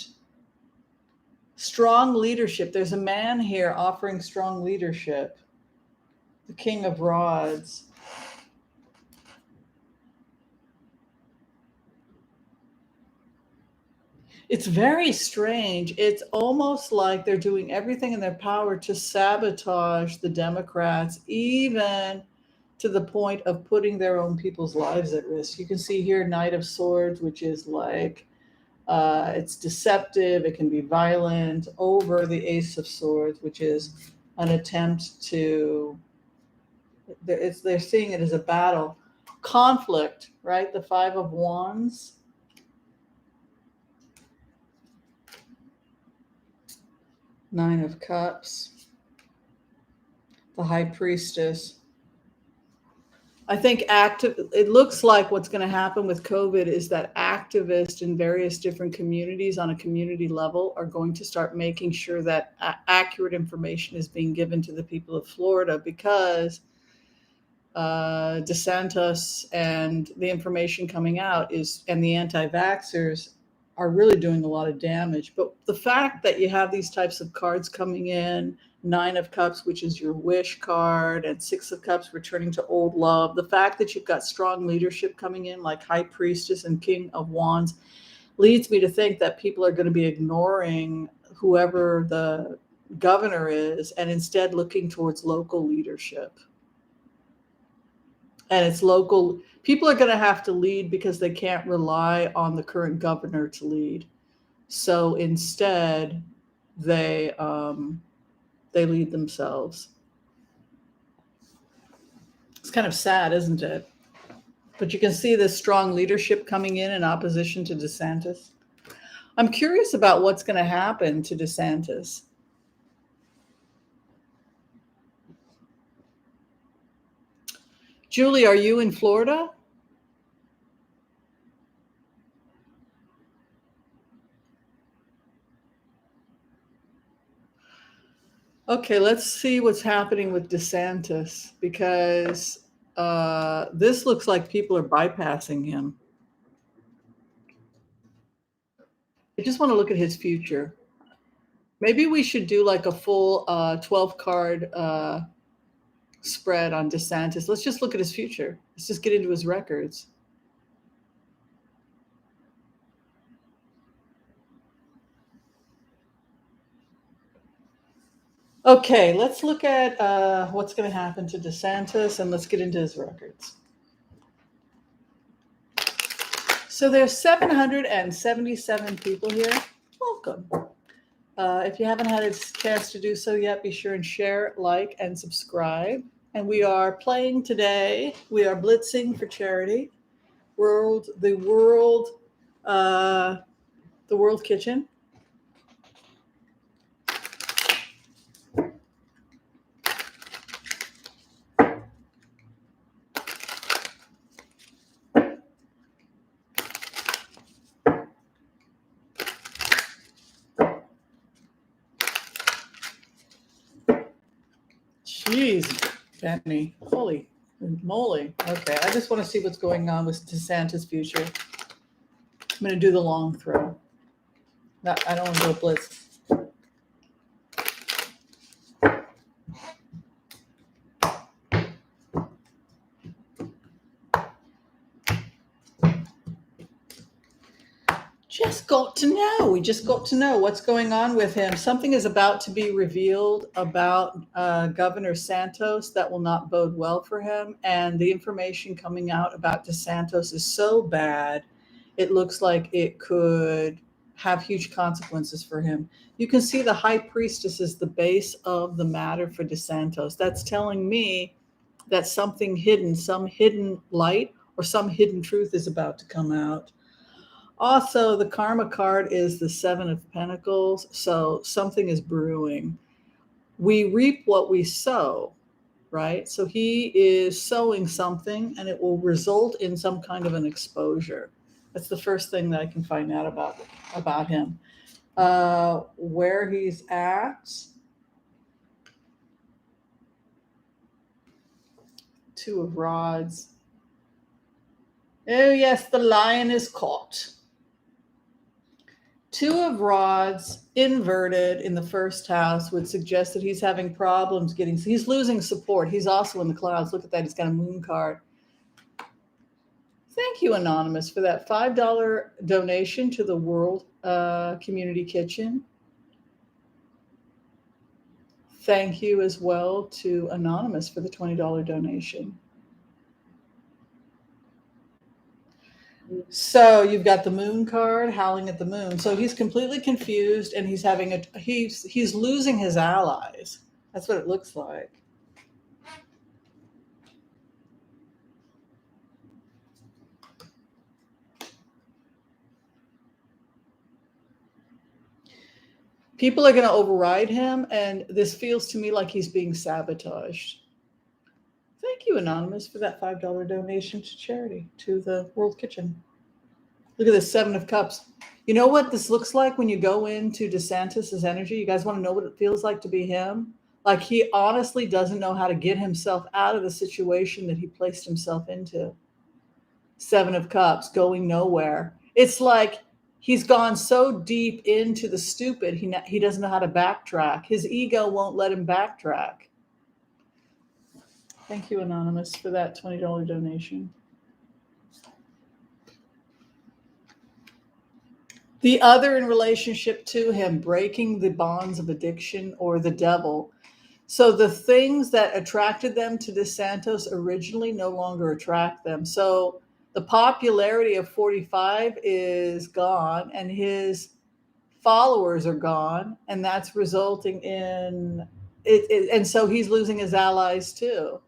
strong leadership. There's a man here offering strong leadership. The King of Rods. It's very strange. It's almost like they're doing everything in their power to sabotage the Democrats, even to the point of putting their own people's lives at risk. You can see here Knight of Swords, which is like, it's deceptive, it can be violent, over the Ace of Swords, which is an attempt to, they're seeing it as a battle. Conflict, right? The Five of Wands. Nine of Cups. The High Priestess. I think it looks like what's going to happen with COVID is that activists in various different communities on a community level are going to start making sure that accurate information is being given to the people of Florida, because DeSantis and the information coming out and the anti-vaxxers are really doing a lot of damage. But the fact that you have these types of cards coming in, Nine of Cups, which is your wish card, and Six of Cups, returning to old love, the fact that you've got strong leadership coming in like High Priestess and King of Wands leads me to think that people are going to be ignoring whoever the governor is and instead looking towards local leadership. And it's local. People are going to have to lead because they can't rely on the current governor to lead. So instead, they lead themselves. It's kind of sad, isn't it? But you can see this strong leadership coming in opposition to DeSantis. I'm curious about what's going to happen to DeSantis. Julie, are you in Florida? Okay, let's see what's happening with DeSantis, because this looks like people are bypassing him. I just want to look at his future. Maybe we should do like a full 12 card spread on DeSantis. Let's just look at his future. Let's just get into his records. Okay, let's look at what's going to happen to DeSantis, and let's get into his records. So there's 777 people here. Welcome. If you haven't had a chance to do so yet, be sure and share, like, and subscribe. And we are playing today. We are blitzing for charity. The World Kitchen. Jeez, Benny. Holy moly. Okay, I just want to see what's going on with DeSantis' future. I'm going to do the long throw. No, I don't want to go blitz. We just got to know what's going on with him. Something is about to be revealed about Governor Santos that will not bode well for him. And the information coming out about DeSantis is so bad, it looks like it could have huge consequences for him. You can see the High Priestess is the base of the matter for DeSantis. That's telling me that something hidden, some hidden light or some hidden truth is about to come out. Also, the karma card is the Seven of Pentacles, so something is brewing. We reap what we sow, right? So he is sowing something and it will result in some kind of an exposure. That's the first thing that I can find out about him. Where he's at. Two of Rods. Oh, yes, the lion is caught. Two of Rods inverted in the first house would suggest that he's having problems getting, he's losing support. He's also in the clouds. Look at that. He's got a moon card. Thank you, Anonymous, for that $5 donation to the World Community Kitchen. Thank you as well to Anonymous for the $20 donation. So you've got the moon card, howling at the moon. So he's completely confused and he's having he's losing his allies. That's what it looks like. People are going to override him, and this feels to me like he's being sabotaged. Thank you, Anonymous, for that $5 donation to charity, to the World Kitchen. Look at this, Seven of Cups. You know what this looks like when you go into DeSantis' energy? You guys want to know what it feels like to be him? Like he honestly doesn't know how to get himself out of the situation that he placed himself into. Seven of Cups, going nowhere. It's like he's gone so deep into the stupid, he doesn't know how to backtrack. His ego won't let him backtrack. Thank you, Anonymous, for that $20 donation. The other in relationship to him, breaking the bonds of addiction or the devil. So the things that attracted them to DeSantis originally no longer attract them. So the popularity of 45 is gone and his followers are gone. And that's resulting in it. And so he's losing his allies too.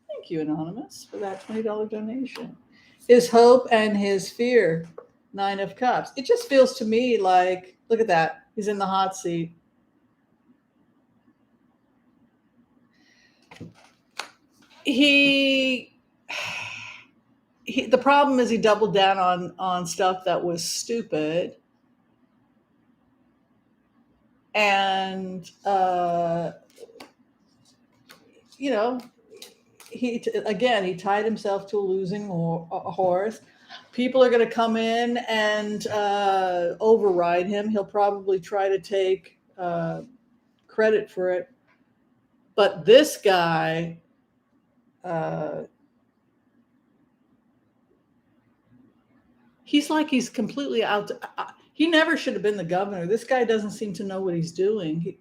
Thank you, Anonymous, for that $20 donation. His hope and his fear. Nine of Cups. It just feels to me like, look at that. He's in the hot seat. The problem is he doubled down on stuff that was stupid. And, he tied himself to a losing horse. People are going to come in and override him. He'll probably try to take credit for it. But this guy, he's like he's completely out. He never should have been the governor. This guy doesn't seem to know what he's doing.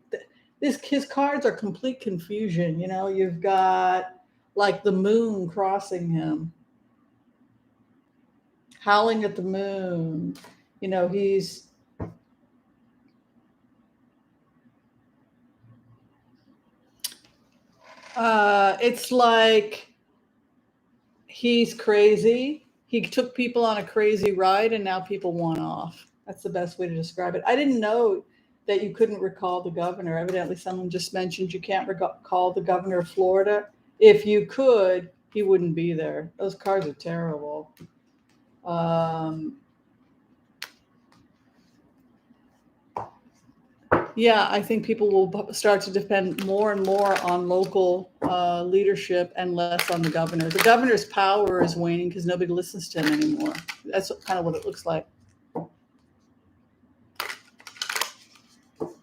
His cards are complete confusion. You've got like the moon crossing him. Howling at the moon. He's it's like he's crazy. He took people on a crazy ride and now people want off. That's the best way to describe it. I didn't know that you couldn't recall the governor. Evidently someone just mentioned you can't recall the governor of Florida. If you could, he wouldn't be there. Those cards are terrible. Yeah, I think people will start to depend more and more on local leadership and less on the governor. The governor's power is waning because nobody listens to him anymore. That's kind of what it looks like.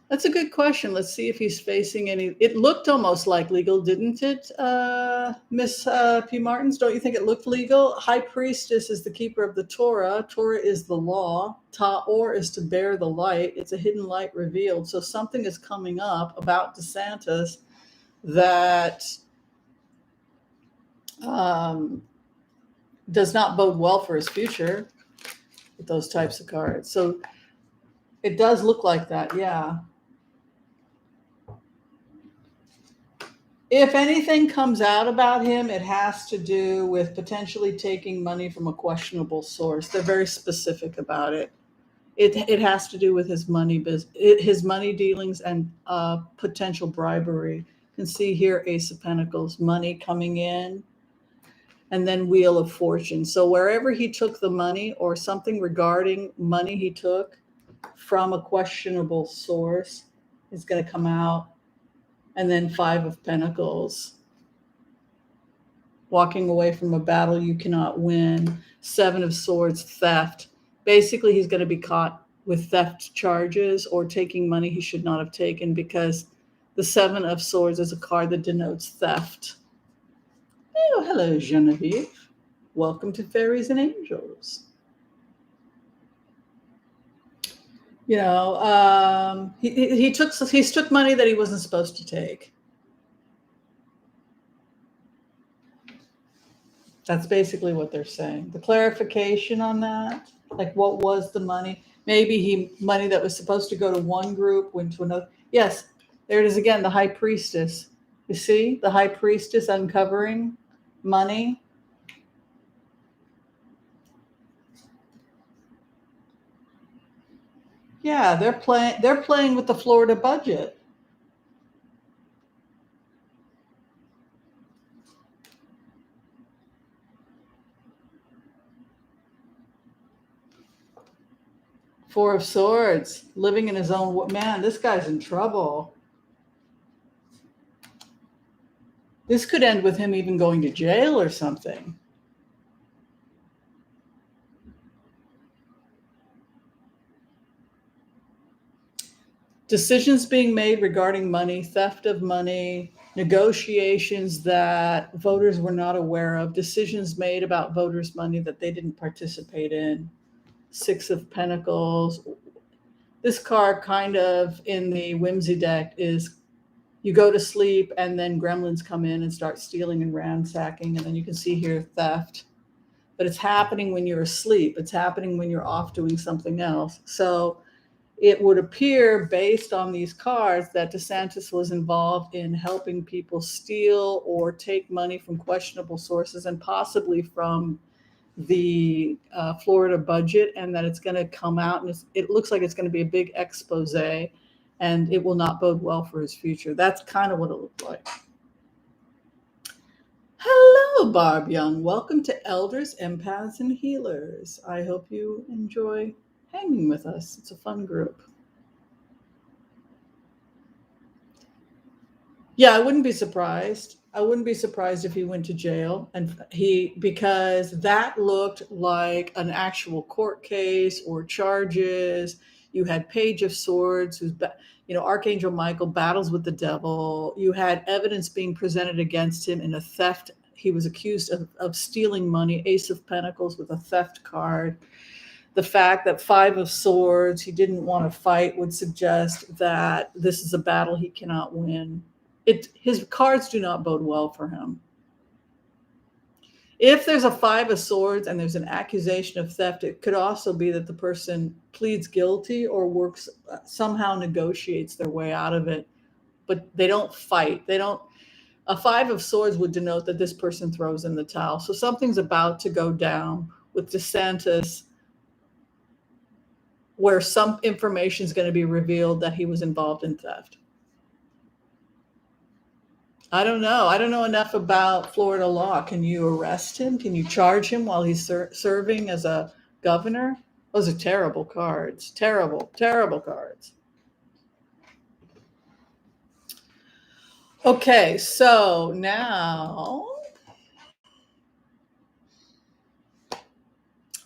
That's a good question. Let's see if he's facing any. It looked almost like legal, didn't it, Miss P. Martins? Don't you think it looked legal? High Priestess is the keeper of the Torah. Torah is the law. Ta'or is to bear the light. It's a hidden light revealed. So something is coming up about DeSantis that does not bode well for his future with those types of cards. So it does look like that, yeah. If anything comes out about him, it has to do with potentially taking money from a questionable source. They're very specific about it. It has to do with his money dealings and potential bribery. You can see here Ace of Pentacles, money coming in, and then Wheel of Fortune. So wherever he took the money or something regarding money he took from a questionable source is going to come out. And then Five of Pentacles, walking away from a battle you cannot win. Seven of Swords, theft. Basically, he's going to be caught with theft charges or taking money he should not have taken, because the Seven of Swords is a card that denotes theft. Oh, hello, Genevieve. Welcome to Fairies and Angels. You know, he's took money that he wasn't supposed to take. That's basically what they're saying. The clarification on that, like what was the money? Maybe money that was supposed to go to one group went to another. Yes, there it is again, the High Priestess. You see the High Priestess uncovering money. Yeah, they're playing with the Florida budget. Four of Swords, living in his own man. This guy's in trouble. This could end with him even going to jail or something. Decisions being made regarding money, theft of money, negotiations that voters were not aware of, decisions made about voters' money that they didn't participate in. Six of Pentacles. This card kind of in the Whimsy deck is you go to sleep and then gremlins come in and start stealing and ransacking. And then you can see here theft. But it's happening when you're asleep. It's happening when you're off doing something else. So it would appear, based on these cards, that DeSantis was involved in helping people steal or take money from questionable sources and possibly from the Florida budget, and that it's going to come out and it looks like it's going to be a big expose, and it will not bode well for his future. That's kind of what it looked like. Hello, Barb Young. Welcome to Elders, Empaths, and Healers. I hope you enjoy hanging with us. It's a fun group. Yeah, I wouldn't be surprised. I wouldn't be surprised if he went to jail, and because that looked like an actual court case or charges. You had Page of Swords, Archangel Michael battles with the devil. You had evidence being presented against him in a theft. He was accused of stealing money. Ace of Pentacles with a theft card. The fact that Five of Swords, he didn't want to fight, would suggest that this is a battle he cannot win. His cards do not bode well for him. If there's a Five of Swords and there's an accusation of theft, it could also be that the person pleads guilty or somehow negotiates their way out of it, but they don't fight. A Five of Swords would denote that this person throws in the towel. So something's about to go down with DeSantis, where some information is going to be revealed that he was involved in theft. I don't know. I don't know enough about Florida law. Can you arrest him? Can you charge him while he's serving as a governor? Those are terrible cards. Terrible, terrible cards. Okay, so now,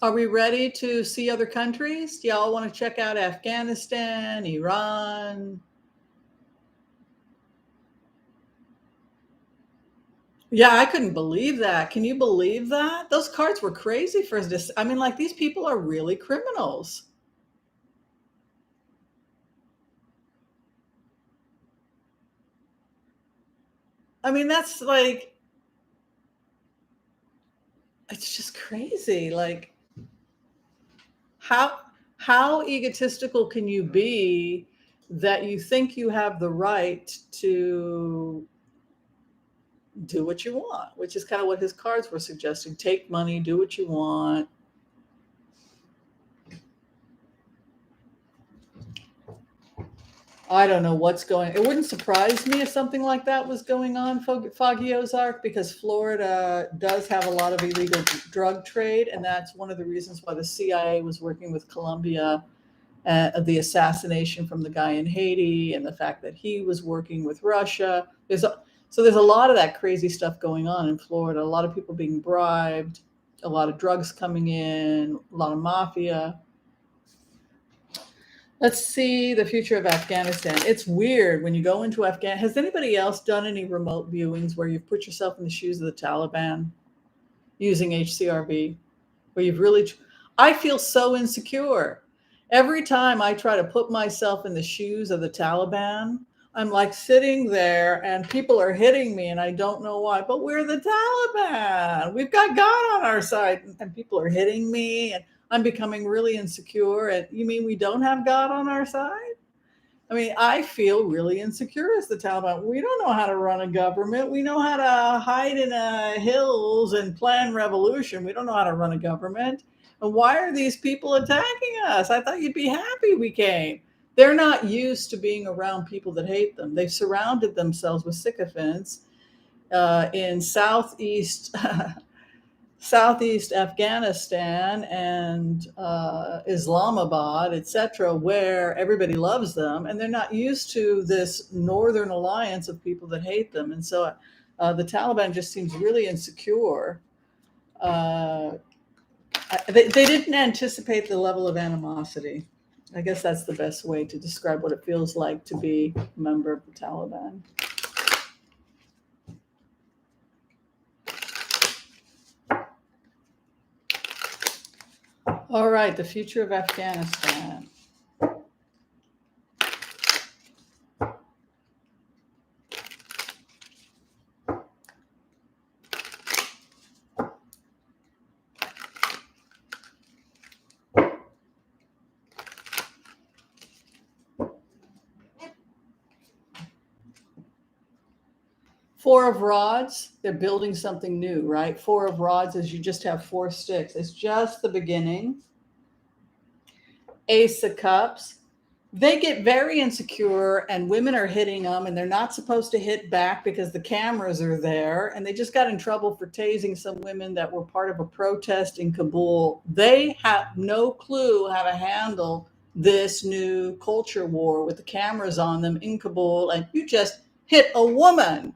are we ready to see other countries? Do y'all want to check out Afghanistan, Iran? Yeah, I couldn't believe that. Can you believe that? Those cards were crazy for this. I mean, like, these people are really criminals. I mean, that's like, it's just crazy. Like, how egotistical can you be that you think you have the right to do what you want, which is kind of what his cards were suggesting. Take money, do what you want. I don't know what's going. It wouldn't surprise me if something like that was going on, Foggy Ozark, because Florida does have a lot of illegal drug trade, and that's one of the reasons why the CIA was working with Colombia, the assassination from the guy in Haiti, and the fact that he was working with Russia. So there's a lot of that crazy stuff going on in Florida. A lot of people being bribed, a lot of drugs coming in, a lot of mafia. Let's see the future of Afghanistan. It's weird when you go into Afghanistan. Has anybody else done any remote viewings where you've put yourself in the shoes of the Taliban using HCRB? Where you've really, I feel so insecure. Every time I try to put myself in the shoes of the Taliban, I'm like sitting there and people are hitting me and I don't know why, but we're the Taliban. We've got God on our side and people are hitting me and I'm becoming really insecure. And you mean we don't have God on our side? I mean, I feel really insecure as the Taliban. We don't know how to run a government. We know how to hide in hills and plan revolution. We don't know how to run a government. And why are these people attacking us? I thought you'd be happy we came. They're not used to being around people that hate them. They've surrounded themselves with sycophants in Southeast Afghanistan and Islamabad, etc., where everybody loves them, and they're not used to this northern alliance of people that hate them. And so the Taliban just seems really insecure. They didn't anticipate the level of animosity. I guess that's the best way to describe what it feels like to be a member of the Taliban. All right, the future of Afghanistan. Four of Rods, they're building something new, right? Four of Rods is you just have four sticks. It's just the beginning. Ace of Cups, they get very insecure and women are hitting them and they're not supposed to hit back because the cameras are there. And they just got in trouble for tasing some women that were part of a protest in Kabul. They have no clue how to handle this new culture war with the cameras on them in Kabul. And you just hit a woman.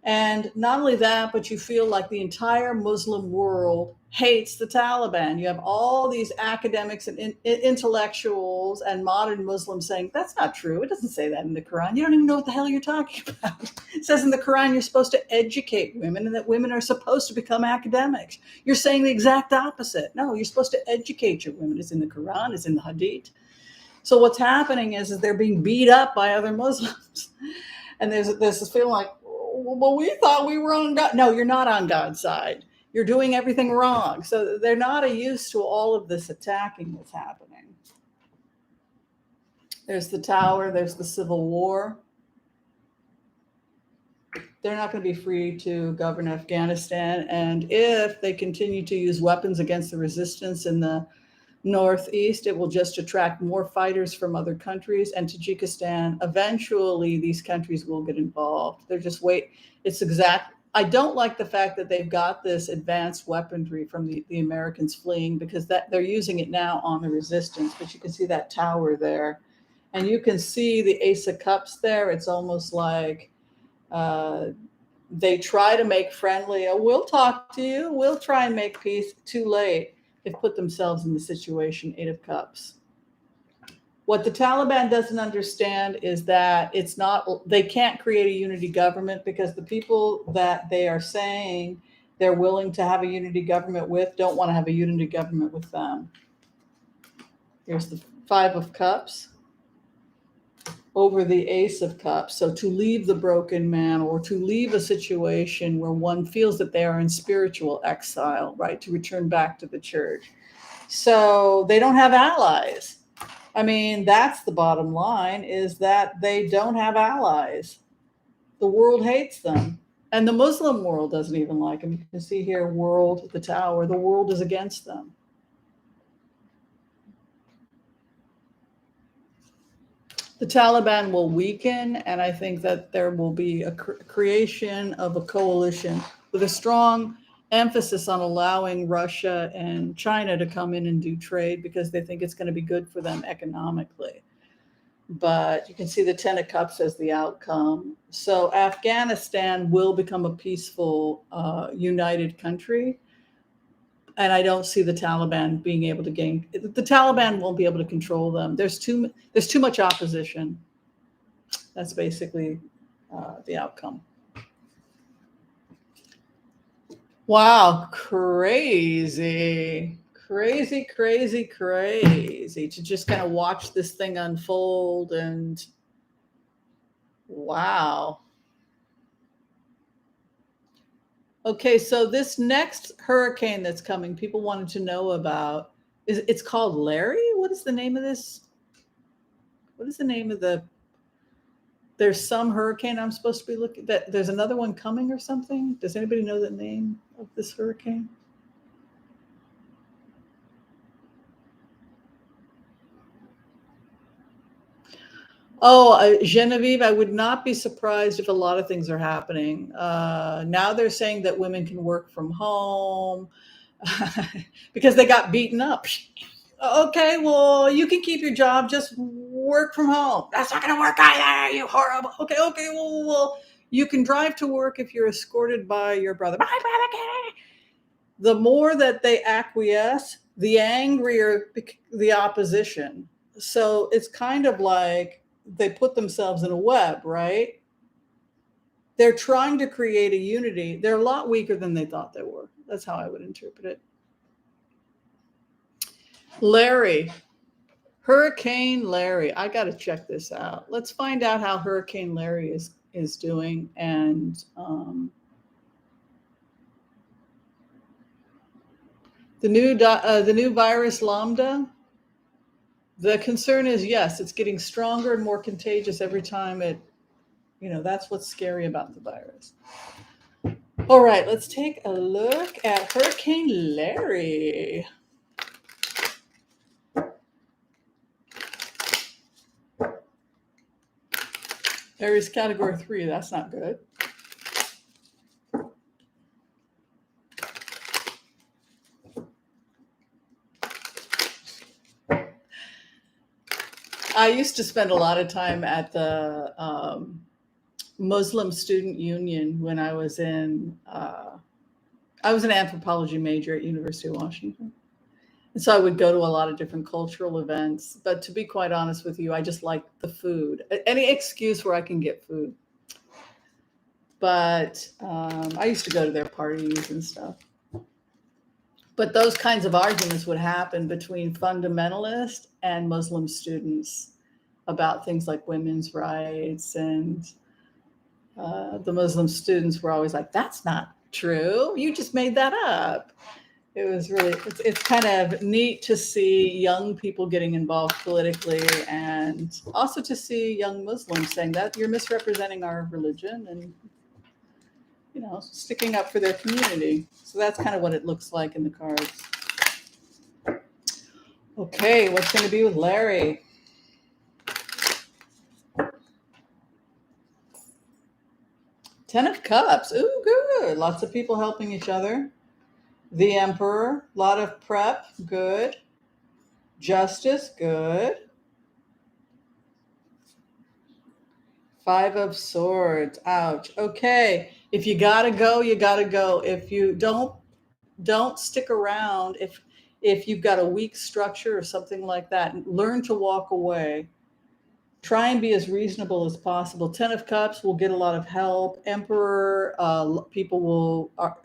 And not only that, but you feel like the entire Muslim world hates the Taliban. You have all these academics and intellectuals and modern Muslims saying, that's not true. It doesn't say that in the Quran. You don't even know what the hell you're talking about. It says in the Quran, you're supposed to educate women and that women are supposed to become academics. You're saying the exact opposite. No, you're supposed to educate your women. It's in the Quran, it's in the Hadith. So what's happening is they're being beat up by other Muslims. And there's this feeling like, well, we thought we were on God. No, you're not on God's side. You're doing everything wrong. So they're not used to all of this attacking that's happening. There's the tower. There's the civil war. They're not going to be free to govern Afghanistan. And if they continue to use weapons against the resistance in the Northeast, it will just attract more fighters from other countries and Tajikistan. Eventually, these countries will get involved. They're just I don't like the fact that they've got this advanced weaponry from the Americans fleeing because that they're using it now on the resistance. But you can see that tower there. And you can see the Ace of Cups there. It's almost like they try to make friendly. Oh, we'll talk to you. We'll try and make peace. Too late. They've put themselves in the situation. Eight of Cups. What the Taliban doesn't understand is that they can't create a unity government because the people that they are saying they're willing to have a unity government with don't want to have a unity government with them. Here's the Five of Cups over the Ace of Cups. So to leave the broken man or to leave a situation where one feels that they are in spiritual exile, right? To return back to the church. So they don't have allies. I mean, that's the bottom line, is that they don't have allies. The world hates them. And the Muslim world doesn't even like him. You can see here, world, the tower, the world is against them. The Taliban will weaken, and I think that there will be a creation of a coalition with a strong emphasis on allowing Russia and China to come in and do trade because they think it's going to be good for them economically. But you can see the Ten of Cups as the outcome. So Afghanistan will become a peaceful, united country. And I don't see the Taliban being able to gain. The Taliban won't be able to control them. There's too much opposition. That's basically the outcome. Wow, crazy to just kind of watch this thing unfold, and wow. Okay, so this next hurricane that's coming, people wanted to know about, it's called Larry? What is the name of this? What is the name of there's some hurricane I'm supposed to be looking at. There's another one coming or something? Does anybody know the name of this hurricane? Oh, Genevieve, I would not be surprised if a lot of things are happening. Now they're saying that women can work from home because they got beaten up. Okay, well, you can keep your job, just work from home. That's not going to work either, you horrible. Okay, well, you can drive to work if you're escorted by your brother. My brother can. The more that they acquiesce, the angrier the opposition. So it's kind of like they put themselves in a web, right? They're trying to create a unity. They're a lot weaker than they thought they were. That's how I would interpret it. Larry, Hurricane Larry. I got to check this out. Let's find out how Hurricane Larry is doing. And the new virus Lambda. The concern is, yes, it's getting stronger and more contagious every time that's what's scary about the virus. All right, let's take a look at Hurricane Larry. Larry's category 3. That's not good. I used to spend a lot of time at the Muslim Student Union when I was an anthropology major at University of Washington. And so I would go to a lot of different cultural events. But to be quite honest with you, I just like the food. Any excuse where I can get food. But I used to go to their parties and stuff. But those kinds of arguments would happen between fundamentalist and Muslim students about things like women's rights. And the Muslim students were always like, that's not true. You just made that up. It was really, it's kind of neat to see young people getting involved politically, and also to see young Muslims saying that you're misrepresenting our religion and, sticking up for their community. So that's kind of what it looks like in the cards. Okay, what's going to be with Larry? Ten of Cups. Ooh, good. Lots of people helping each other. The Emperor. A lot of prep. Good. Justice. Good. Five of Swords. Ouch. Okay. If you gotta go, you gotta go. If you don't stick around. If you've got a weak structure or something like that, learn to walk away. Try and be as reasonable as possible. Ten of Cups will get a lot of help. Emperor, people are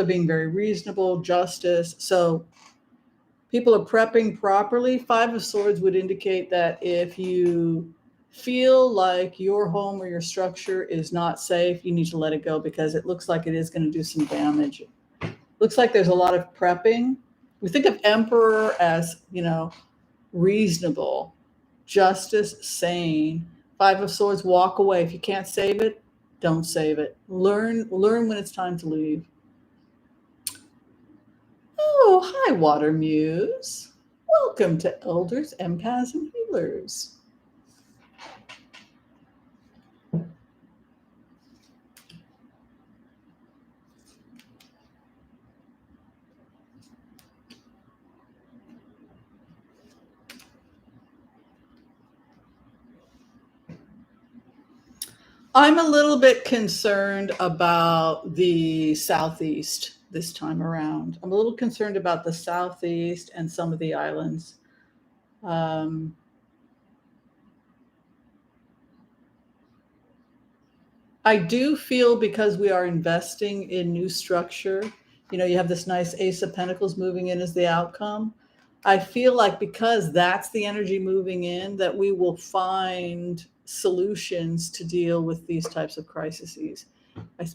being very reasonable. Justice. So people are prepping properly. Five of Swords would indicate that if you feel like your home or your structure is not safe, you need to let it go, because it looks like it is going to do some damage. Looks like there's a lot of prepping. We think of Emperor as, reasonable. Justice, sane. Five of Swords, walk away. If you can't save it, Don't save it. Learn when it's time to leave. Oh, hi, Water Muse. Welcome to Elders, Empaths, and Healers. I'm a little bit concerned about the Southeast this time around. I'm a little concerned about the Southeast and some of the islands. Um, I do feel because we are investing in new structure, you have this nice Ace of Pentacles moving in as the outcome. I feel like because that's the energy moving in, that we will find solutions to deal with these types of crises.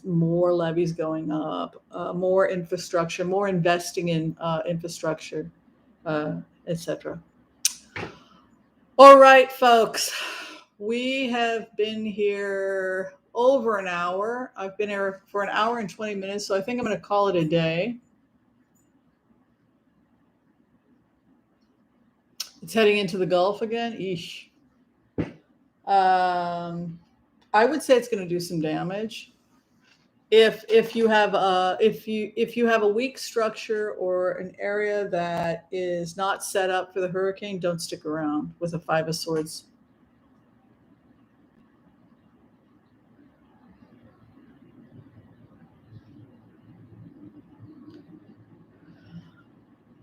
More levies going up, more infrastructure, more investing in infrastructure, etc. All right, folks, we have been here over an hour. I've been here for an hour and 20 minutes, so I think I'm going to call it a day. It's heading into the Gulf again. Eesh. I would say it's going to do some damage. If you have a weak structure or an area that is not set up for the hurricane, don't stick around with a Five of Swords.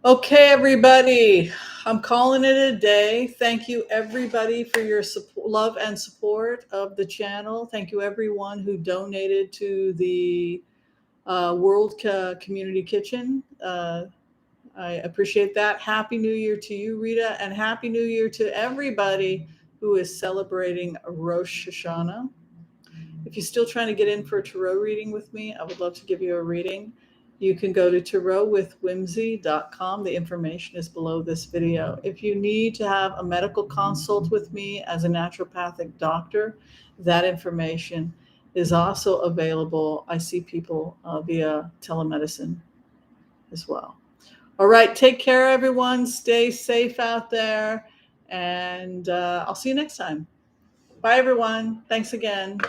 Okay, everybody, I'm calling it a day. Thank you, everybody, for your love and support of the channel. Thank you, everyone who donated to the World Community Kitchen. I appreciate that. Happy New Year to you, Rita, and Happy New Year to everybody who is celebrating Rosh Hashanah. If you're still trying to get in for a tarot reading with me, I would love to give you a reading. You can go to tarotwithwhimsy.com. The information is below this video. If you need to have a medical consult with me as a naturopathic doctor, that information is also available. I see people via telemedicine as well. All right, take care, everyone. Stay safe out there, and I'll see you next time. Bye, everyone. Thanks again.